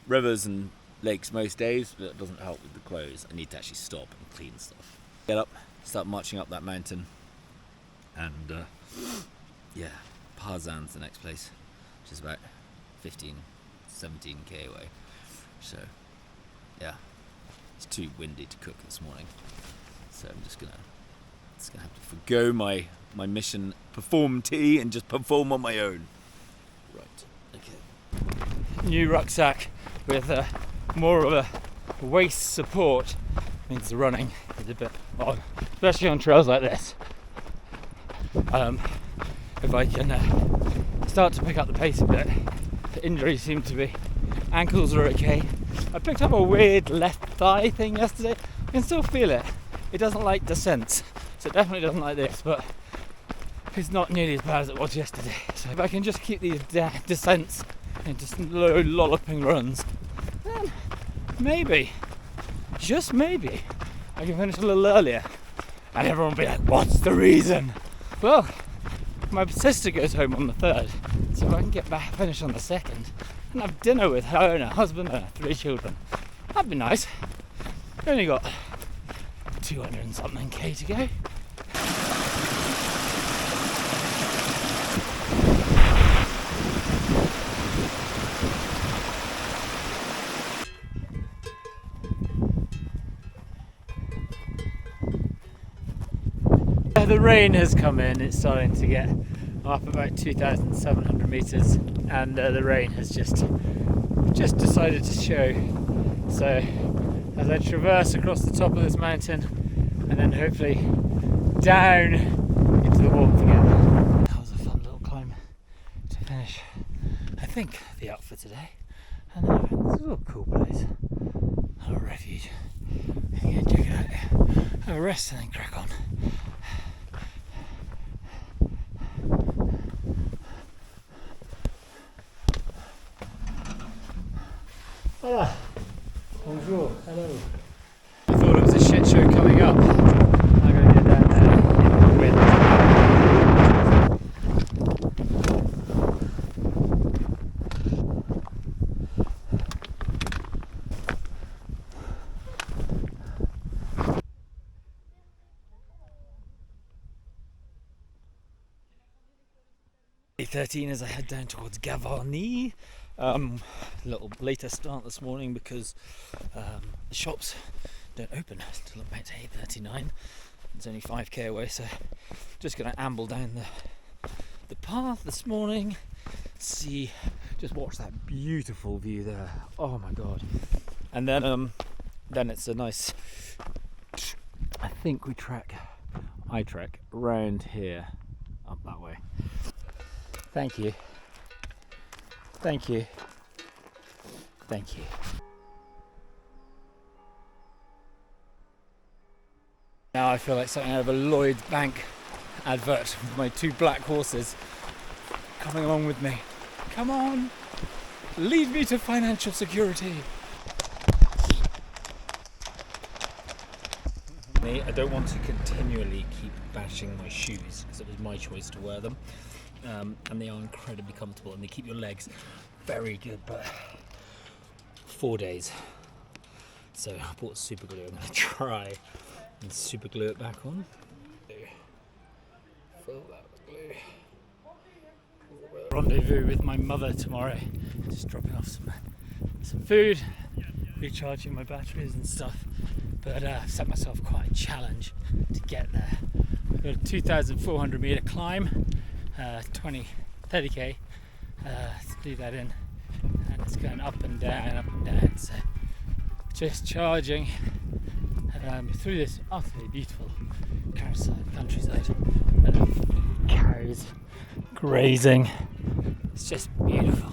rivers and lakes most days, but it doesn't help with the clothes. I need to actually stop and clean stuff. Get up, start marching up that mountain, and Parzan's the next place, which is about 17k away. So yeah, it's too windy to cook this morning, so I'm just gonna have to forgo my mission, perform tea, and just perform on my own. Right, okay. New rucksack with more of a waist support means the running is a bit odd, especially on trails like this. If I can start to pick up the pace a bit, the injuries seem to be, ankles are okay. I picked up a weird left thigh thing yesterday. I can still feel it. It doesn't like descents, so it definitely doesn't like this, but it's not nearly as bad as it was yesterday. So if I can just keep these descents and just low lolloping runs, then maybe, just maybe, I can finish a little earlier. And everyone will be like, what's the reason? Well, my sister goes home on the 3rd, so if I can get back, finish on the 2nd, and have dinner with her and her husband and her 3 children, that'd be nice. Only got 200 and something k to go. rain has come in. It's starting to get up about 2,700 meters, and the rain has just decided to show. So as I traverse across the top of this mountain and then hopefully down into the warmth again. That was a fun little climb to finish, I think, the up for today. And then I found this little cool place, a little refuge. Yeah, check it out. Have a rest and then crack on. Hola. Bonjour. Hello. I thought it was a shit show coming up. I'm going to get down there in the wind. Day 13 as I head down towards Gavarnie. A little later start this morning because the shops don't open until about 8:39. It's only 5k away, so just going to amble down the path this morning. Just watch that beautiful view there. Oh my god! And then it's a nice. I think I trek around here, up that way. Thank you. Thank you. Thank you. Now I feel like something out of a Lloyd's Bank advert with my two black horses coming along with me. Come on, lead me to financial security. I don't want to continually keep bashing my shoes because it was my choice to wear them. And they are incredibly comfortable and they keep your legs very good, but 4 days. So I bought super glue. I'm going to try and super glue it back on. Fill that with glue. Rendezvous with my mother tomorrow. Just dropping off some food, recharging my batteries and stuff. But I've set myself quite a challenge to get there. I've got a 2,400 meter climb. 30k to do that in, and it's going up and down, so just charging through this utterly beautiful countryside. Cows grazing, it's just beautiful.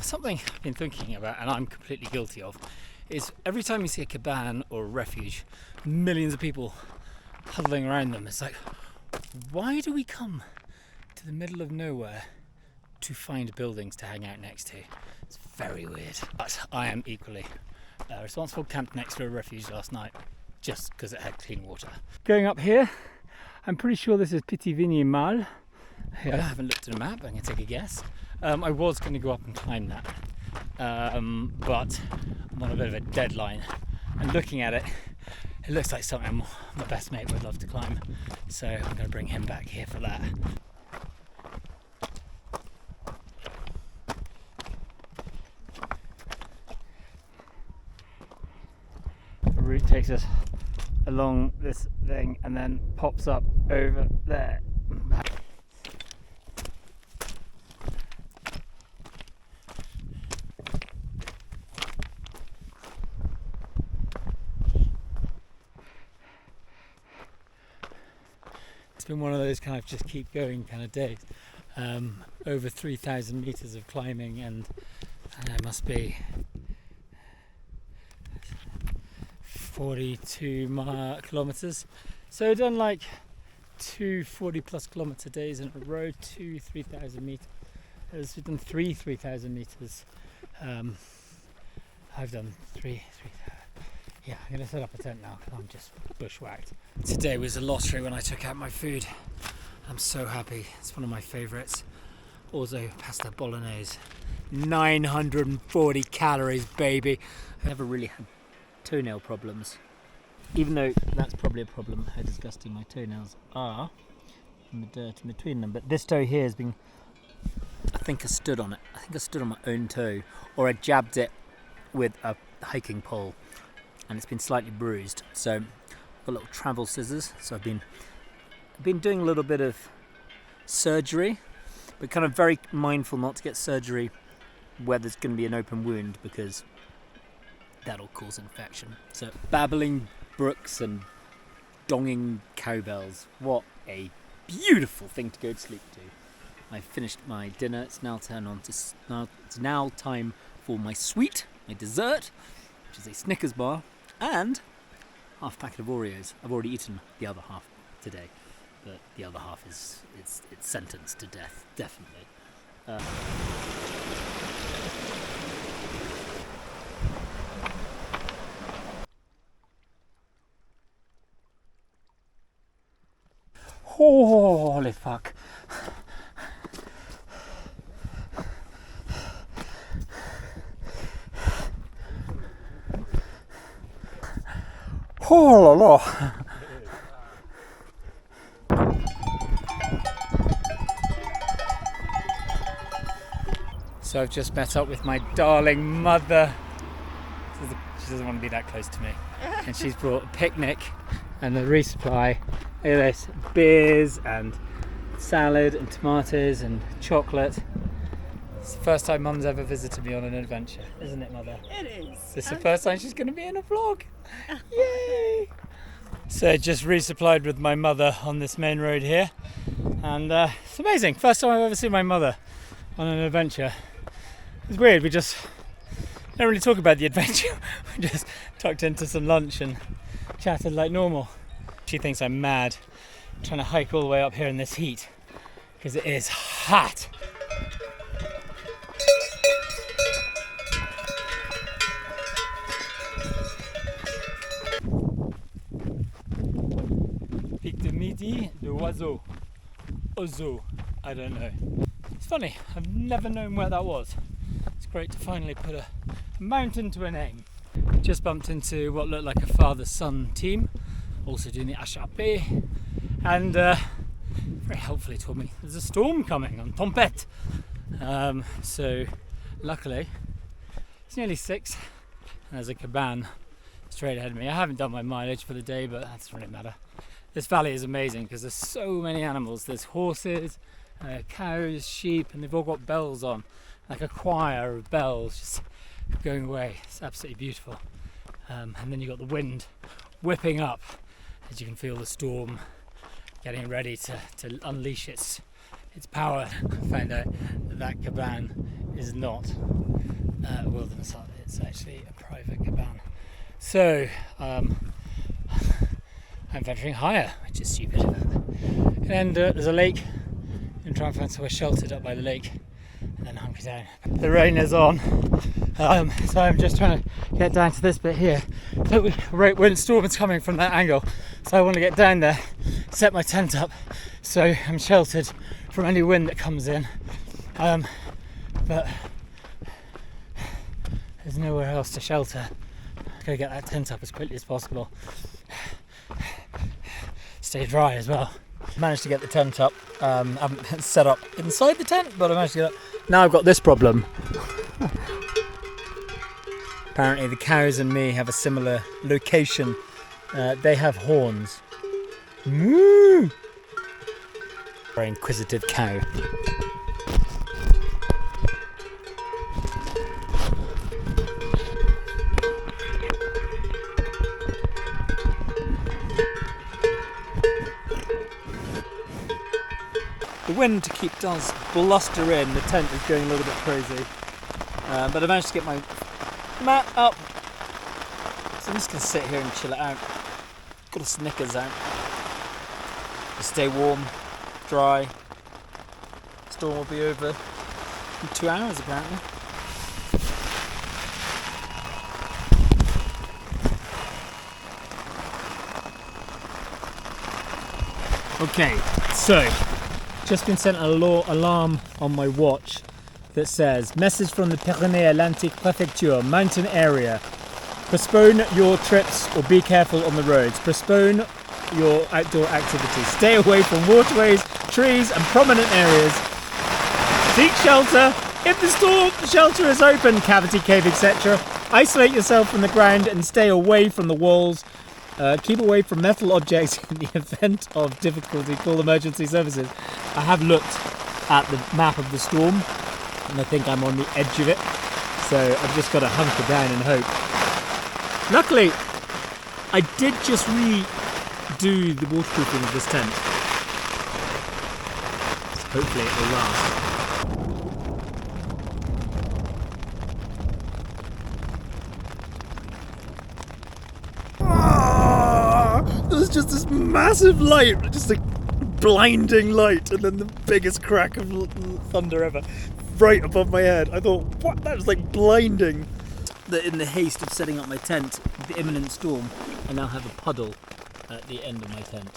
Something I've been thinking about, and I'm completely guilty of, is every time you see a cabana or a refuge, millions of people huddling around them. It's like, why do we come to the middle of nowhere to find buildings to hang out next to? It's very weird. But I am equally responsible. Camped next to a refuge last night just because it had clean water. Going up here, I'm pretty sure this is Petit Vigny Mal. I haven't looked at a map, I'm going to take a guess. I was going to go up and climb that, but I'm on a bit of a deadline. And looking at it, it looks like something my best mate would love to climb. So I'm going to bring him back here for that. The route takes us along this thing and then pops up over there. Been one of those kind of just keep going kind of days. Over 3,000 meters of climbing, and it must be 42 kilometers. So I've done like 2 40 plus kilometer days in a row, 3,000 meters. We've done 3,000 meters. I've done 3,000. Yeah, I'm going to set up a tent now because I'm just bushwhacked. Today was a lottery when I took out my food. I'm so happy. It's one of my favourites. Also, pasta bolognese. 940 calories, baby. I never really had toenail problems. Even though that's probably a problem, how disgusting my toenails are. and the dirt in between them. But this toe here has been, I think I stood on it. I think I stood on my own toe, or I jabbed it with a hiking pole, and it's been slightly bruised. So I've got little travel scissors. So I've been doing a little bit of surgery, but kind of very mindful not to get surgery where there's going to be an open wound, because that'll cause infection. So babbling brooks and donging cowbells. What a beautiful thing to go to sleep to. I finished my dinner. It's now it's now time for my sweet, my dessert, which is a Snickers bar and half a packet of Oreos. I've already eaten the other half today, but the other half is it's sentenced to death, definitely. Holy fuck. Oh la la. So I've just met up with my darling mother. She doesn't want to be that close to me. And she's brought a picnic and a resupply. Look at this, beers and salad and tomatoes and chocolate. It's the first time Mum's ever visited me on an adventure, isn't it, Mother? It is. This is the first time she's going to be in a vlog. Yay! So just resupplied with my mother on this main road here, and it's amazing. First time I've ever seen my mother on an adventure. It's weird, we just don't really talk about the adventure. We just tucked into some lunch and chatted like normal. She thinks I'm mad trying to hike all the way up here in this heat, because it is hot. Pic de midi de oiseau. Oiseau. I don't know. It's funny, I've never known where that was. It's great to finally put a mountain to a name. Just bumped into what looked like a father-son team, also doing the HAP, and very helpfully told me there's a storm coming on Tempête. So luckily it's nearly 6 and there's a cabane straight ahead of me. I haven't done my mileage for the day, but that doesn't really matter. This valley is amazing because there's so many animals. There's horses, cows, sheep, and they've all got bells on, like a choir of bells just going away. It's absolutely beautiful. And then you've got the wind whipping up as you can feel the storm getting ready to unleash its power. I found out that cabane is not a wilderness hut, it's actually a private cabane. So I'm venturing higher, which is stupid. And there's a lake. I'm going to try and find somewhere sheltered up by the lake and then hunker down. The rain is on, so I'm just trying to get down to this bit here. The windstorm is coming from that angle, so I want to get down there, set my tent up so I'm sheltered from any wind that comes in. But there's nowhere else to shelter. I've got to get that tent up as quickly as possible. Stay dry as well. Managed to get the tent up. I haven't set up inside the tent, but I managed to get up. Now I've got this problem. Apparently the cows and me have a similar location. They have horns. Moo! Very inquisitive cow. The wind does bluster in, the tent is going a little bit crazy, but I managed to get my mat up, so I'm just going to sit here and chill it out. Got a Snickers out, to stay warm, dry. Storm will be over in 2 hours apparently. Okay, so just been sent an alarm on my watch that says, message from the Pyrenees Atlantic Prefecture, mountain area. Postpone your trips or be careful on the roads. Postpone your outdoor activities. Stay away from waterways, trees and prominent areas. Seek shelter. If the storm shelter is open, cavity, cave, etc. Isolate yourself from the ground and stay away from the walls. Keep away from metal objects in the event of difficulty. Call emergency services. I have looked at the map of the storm and I think I'm on the edge of it. So I've just got to hunker down and hope. Luckily, I did just redo the waterproofing of this tent. So hopefully it will last. There's just this massive light, just a blinding light, and then the biggest crack of thunder ever, right above my head. I thought, what? That was like blinding. In the haste of setting up my tent, the imminent storm, I now have a puddle at the end of my tent.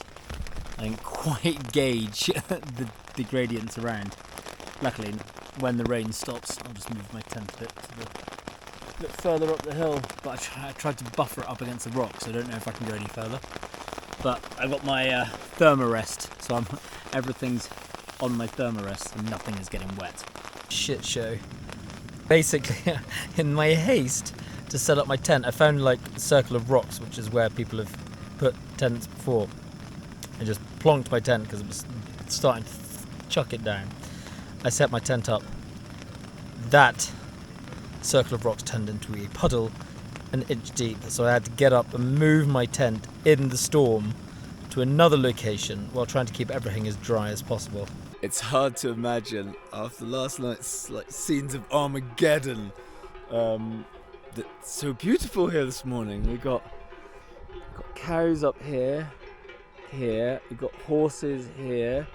I can quite gauge the gradients around. Luckily, when the rain stops, I'll just move my tent a bit further up the hill, but I tried to buffer it up against the rocks, so I don't know if I can go any further. But I got my thermarest, so everything's on my thermarest and nothing is getting wet. Shit show. Basically, in my haste to set up my tent, I found like a circle of rocks, which is where people have put tents before. I just plonked my tent because it was starting to chuck it down. I set my tent up. That circle of rocks turned into a puddle an inch deep, so I had to get up and move my tent in the storm to another location while trying to keep everything as dry as possible. It's hard to imagine after last night's scenes of Armageddon. That's so beautiful here this morning. We've got cows up here, we've got horses here,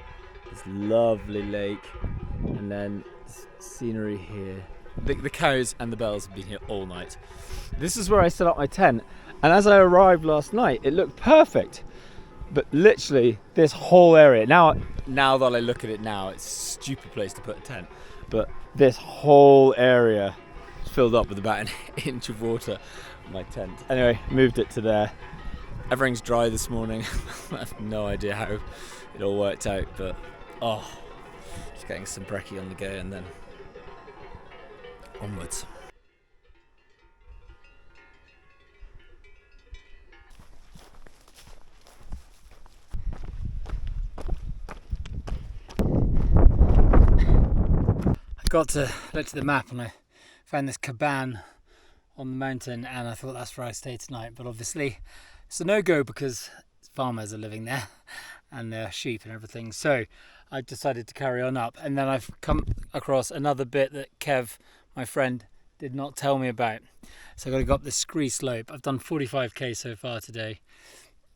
this lovely lake, and then scenery here. The cows and the bells have been here all night. This is where I set up my tent, and as I arrived last night, it looked perfect. But literally, this whole area, now that I look at it now, it's a stupid place to put a tent. But this whole area is filled up with about an inch of water in my tent. Anyway, moved it to there. Everything's dry this morning. I have no idea how it all worked out, but just getting some brekkie on the go and then onwards. Got to look to the map and I found this cabana on the mountain, and I thought that's where I stay tonight, but obviously it's a no-go because farmers are living there and their sheep and everything. So I decided to carry on up, and then I've come across another bit that Kev, my friend, did not tell me about. So I've got to go up this scree slope. I've done 45k so far today.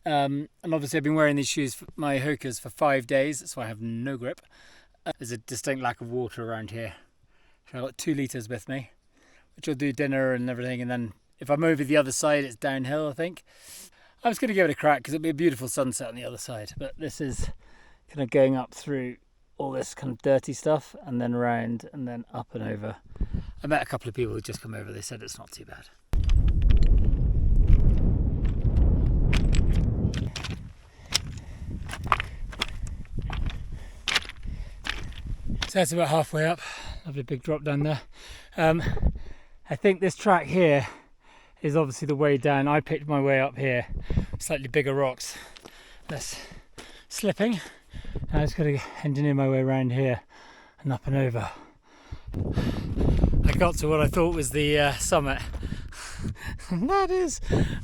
And obviously I've been wearing these shoes, my Hokas, for 5 days, so I have no grip. There's a distinct lack of water around here. So I've got 2 litres with me, which will do dinner and everything, and then if I'm over the other side it's downhill, I think. I'm just going to give it a crack because it'll be a beautiful sunset on the other side. But this is kind of going up through all this kind of dirty stuff and then around and then up and over. I met a couple of people who just come over, they said it's not too bad. So that's about halfway up. Lovely big drop down there. I think this track here is obviously the way down. I picked my way up here. Slightly bigger rocks, less slipping. I just got to engineer my way around here and up and over. I got to what I thought was the summit. And that is,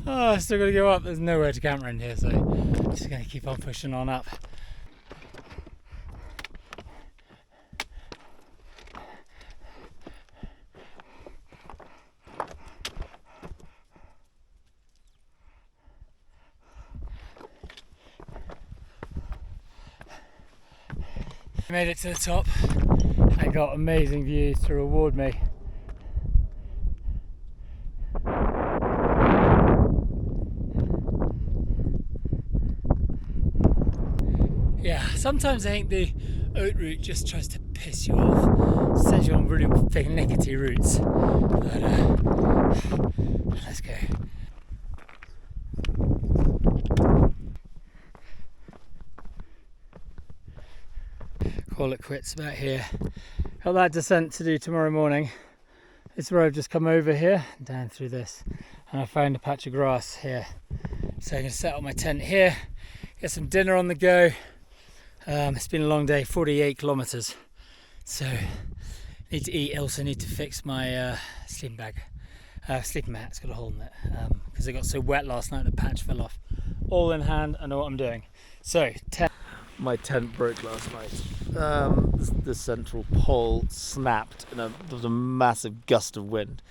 I still got to go up. There's nowhere to camp around here, so I'm just going to keep on pushing on up. Made it to the top. I got amazing views to reward me. Yeah, sometimes I think the Haute Route just tries to piss you off, sends you on really big nickety routes. But let's go. call it quits about here. Got that descent to do tomorrow morning. This road, I've just come over here, down through this, and I found a patch of grass here. So I'm going to set up my tent here, get some dinner on the go. It's been a long day, 48 kilometres. So need to eat. I also need to fix my sleeping bag. Sleeping mat, it's got a hole in it because it got so wet last night the patch fell off. All in hand, I know what I'm doing. So, my tent broke last night. The central pole snapped and there was a massive gust of wind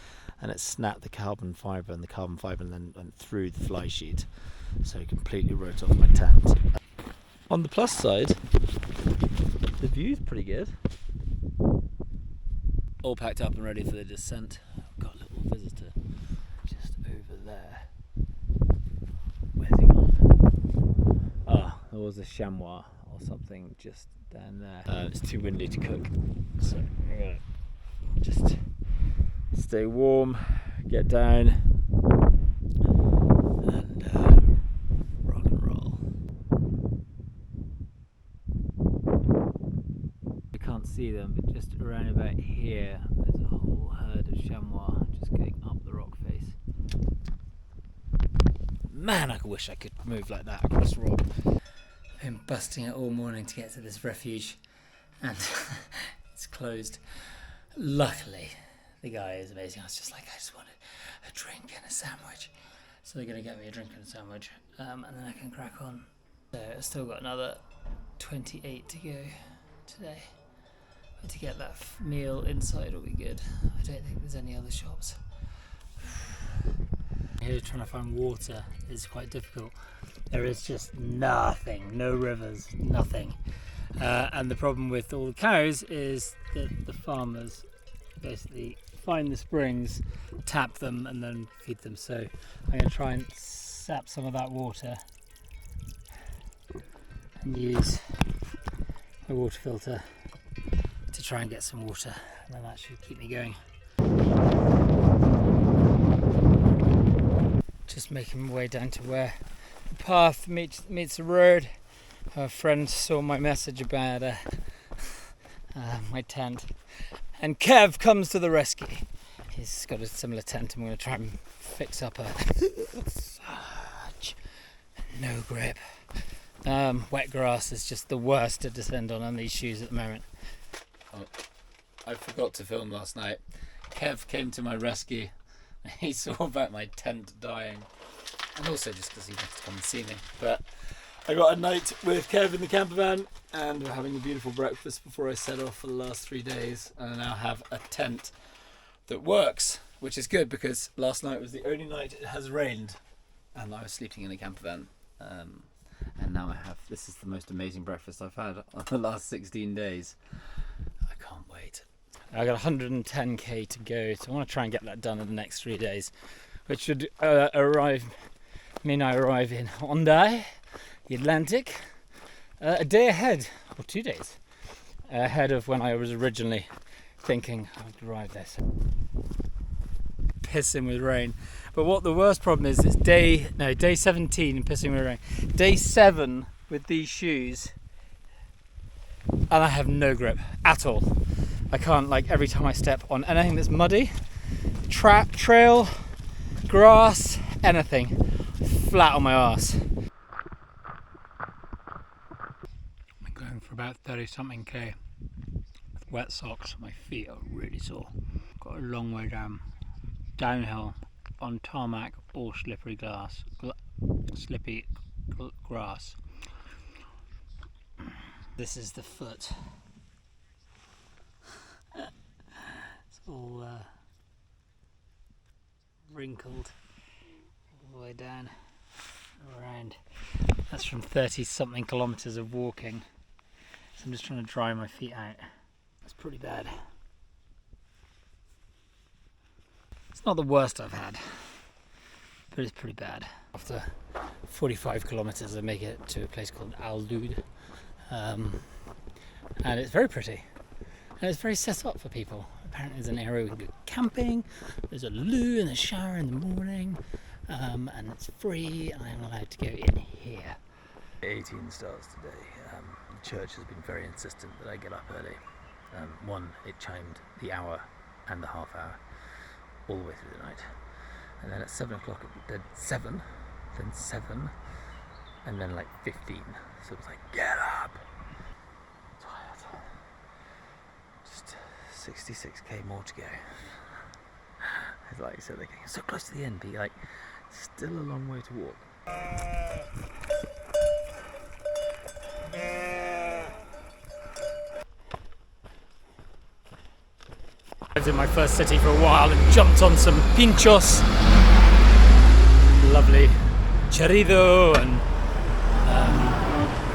and it snapped the carbon fibre, and the carbon fibre then went through the fly sheet. So it completely wrote off my tent. On the plus side, the view's pretty good. All packed up and ready for the descent. I've got a little visitor just over there. Where's he gone? Ah, there was a chamois or something just down there. It's too windy to cook, so I'm gonna just stay warm, get down, and rock and roll. You can't see them, but just around about here there's a whole herd of chamois just going up the rock face. Man, I wish I could move like that across the rock. I've been busting it all morning to get to this refuge and it's closed. Luckily, the guy is amazing. I was just like, I just wanted a drink and a sandwich. So they're going to get me a drink and a sandwich and then I can crack on. So I've still got another 28 to go today. But to get that meal inside will be good. I don't think there's any other shops. Here trying to find water is quite difficult. There is just nothing, no rivers, nothing. And the problem with all the cows is that the farmers basically find the springs, tap them and then feed them. So I'm going to try and sap some of that water and use my water filter to try and get some water, and then that should keep me going. Just making my way down to where the path meets the road. A friend saw my message about my tent, and Kev comes to the rescue. He's got a similar tent. I'm going to try and fix up a no grip. Wet grass is just the worst to descend on these shoes at the moment. Oh, I forgot to film last night. Kev came to my rescue. He saw about my tent dying, and also just because he wanted to come and see me. But I got a night with Kev in the camper van, and we're having a beautiful breakfast before I set off for the last 3 days. And I now have a tent that works, which is good because last night was the only night it has rained, and I was sleeping in a camper van. And now I have, this is the most amazing breakfast I've had on the last 16 days. I can't wait. I got 110k to go, so I want to try and get that done in the next 3 days, which should mean I arrive in Hendaye, the Atlantic, a day ahead, or 2 days ahead of when I was originally thinking I would arrive there. So pissing with rain, but what the worst problem is, it's day 17 and pissing with rain. Day 7 with these shoes, and I have no grip at all. I can't, like, every time I step on anything that's muddy, trail, grass, anything, flat on my arse. I'm going for about 30 something k with wet socks. My feet are really sore. Got a long way downhill on tarmac or slippery grass. This is the foot. It's all wrinkled all the way down around. That's from 30 something kilometers of walking. So I'm just trying to dry my feet out. It's pretty bad. It's not the worst I've had, but it's pretty bad. After 45 kilometers I make it to a place called Aldud, and it's very pretty. And it's very set up for people. Apparently there's an area we can go camping, there's a loo and a shower in the morning, and it's free, and I'm allowed to go in here. 18 stars today. church has been very insistent that I get up early. One, it chimed the hour and the half hour all the way through the night, and then at 7 o'clock it did 7, then 7, and then like 15. So it was like, get up. Tired. Just 66k more to go. It's like, so they're getting so close to the end, but like still a long way to walk. I was in my first city for a while and jumped on some pinchos, lovely chorizo and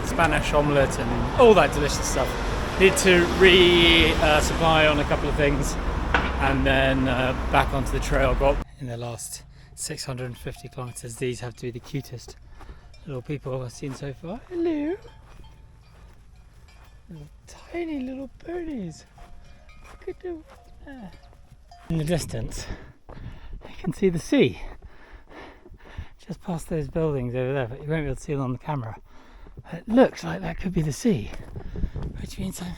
Spanish omelette and all that delicious stuff. Need to supply on a couple of things and then back onto the trail. Got in the last 650 kilometers. These have to be the cutest little people I've seen so far. Hello, little tiny little ponies. Look at them. In the distance, you can see the sea just past those buildings over there, but you won't be able to see it on the camera. It looks like that could be the sea, which means I'm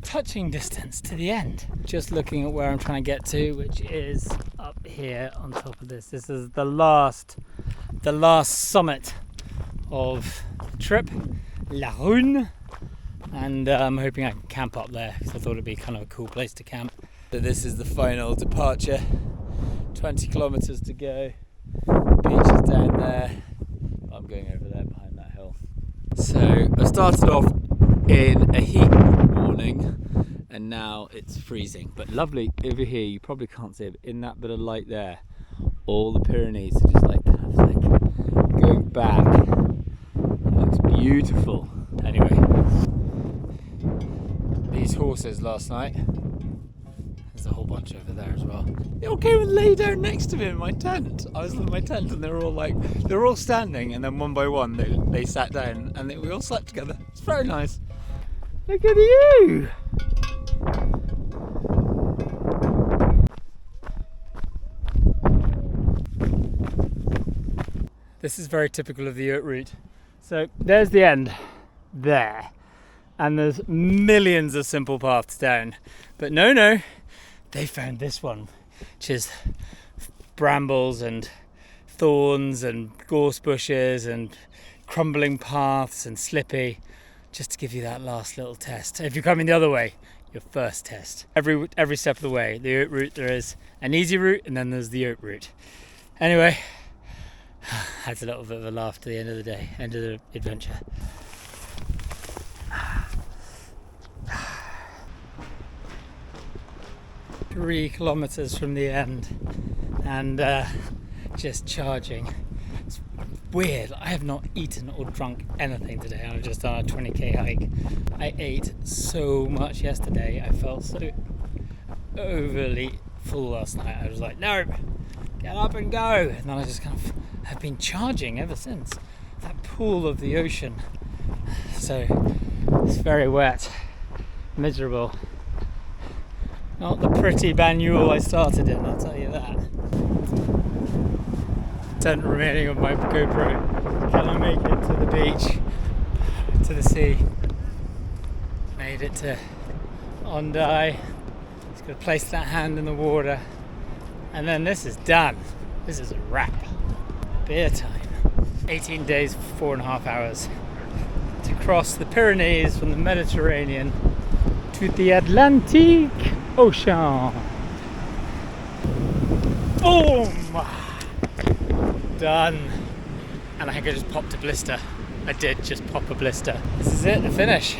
touching distance to the end. Just looking at where I'm trying to get to, which is up here on top of this. This is the last summit of the trip, La Rune, and I'm hoping I can camp up there because I thought it'd be kind of a cool place to camp. So this is the final departure, 20 kilometers to go. The beach is down there. I'm going over there behind that hill. So I started off in a heat warning and now it's freezing, but lovely over here. You probably can't see it, but in that bit of light there, all the Pyrenees are just like kind of like going back. It looks beautiful. Anyway, these horses last night, there's a whole bunch over there as well. They all came and lay down next to me in my tent. I was in my tent and they were all standing, and then one by one they sat down and we all slept together. It's very nice. Look at you! This is very typical of the Haute Route. So there's the end, there. And there's millions of simple paths down. But no, they found this one, which is brambles and thorns and gorse bushes and crumbling paths and slippy, just to give you that last little test. If you're coming the other way, your first test. Every step of the way, the Haute Route, there is an easy route and then there's the Haute Route. Anyway, that's a little bit of a laugh to the end of the day, end of the adventure. 3 kilometers from the end and just charging. It's weird, I have not eaten or drunk anything today. I've just done a 20k hike. I ate so much yesterday, I felt so overly full last night. I was like, no, get up and go. And then I just kind of have been charging ever since. That pool of the ocean. So it's very wet, miserable. Not the pretty Banyule I started in, I'll tell you that. Tent remaining of my GoPro. Can I make it to the beach, to the sea? Made it to Andorra. Just got to place that hand in the water. And then this is done. This is a wrap. Beer time. 18 days, 4.5 hours to cross the Pyrenees from the Mediterranean to the Atlantic Ocean. Boom! Done. And I think I just popped a blister. I did just pop a blister. This is it, the finish.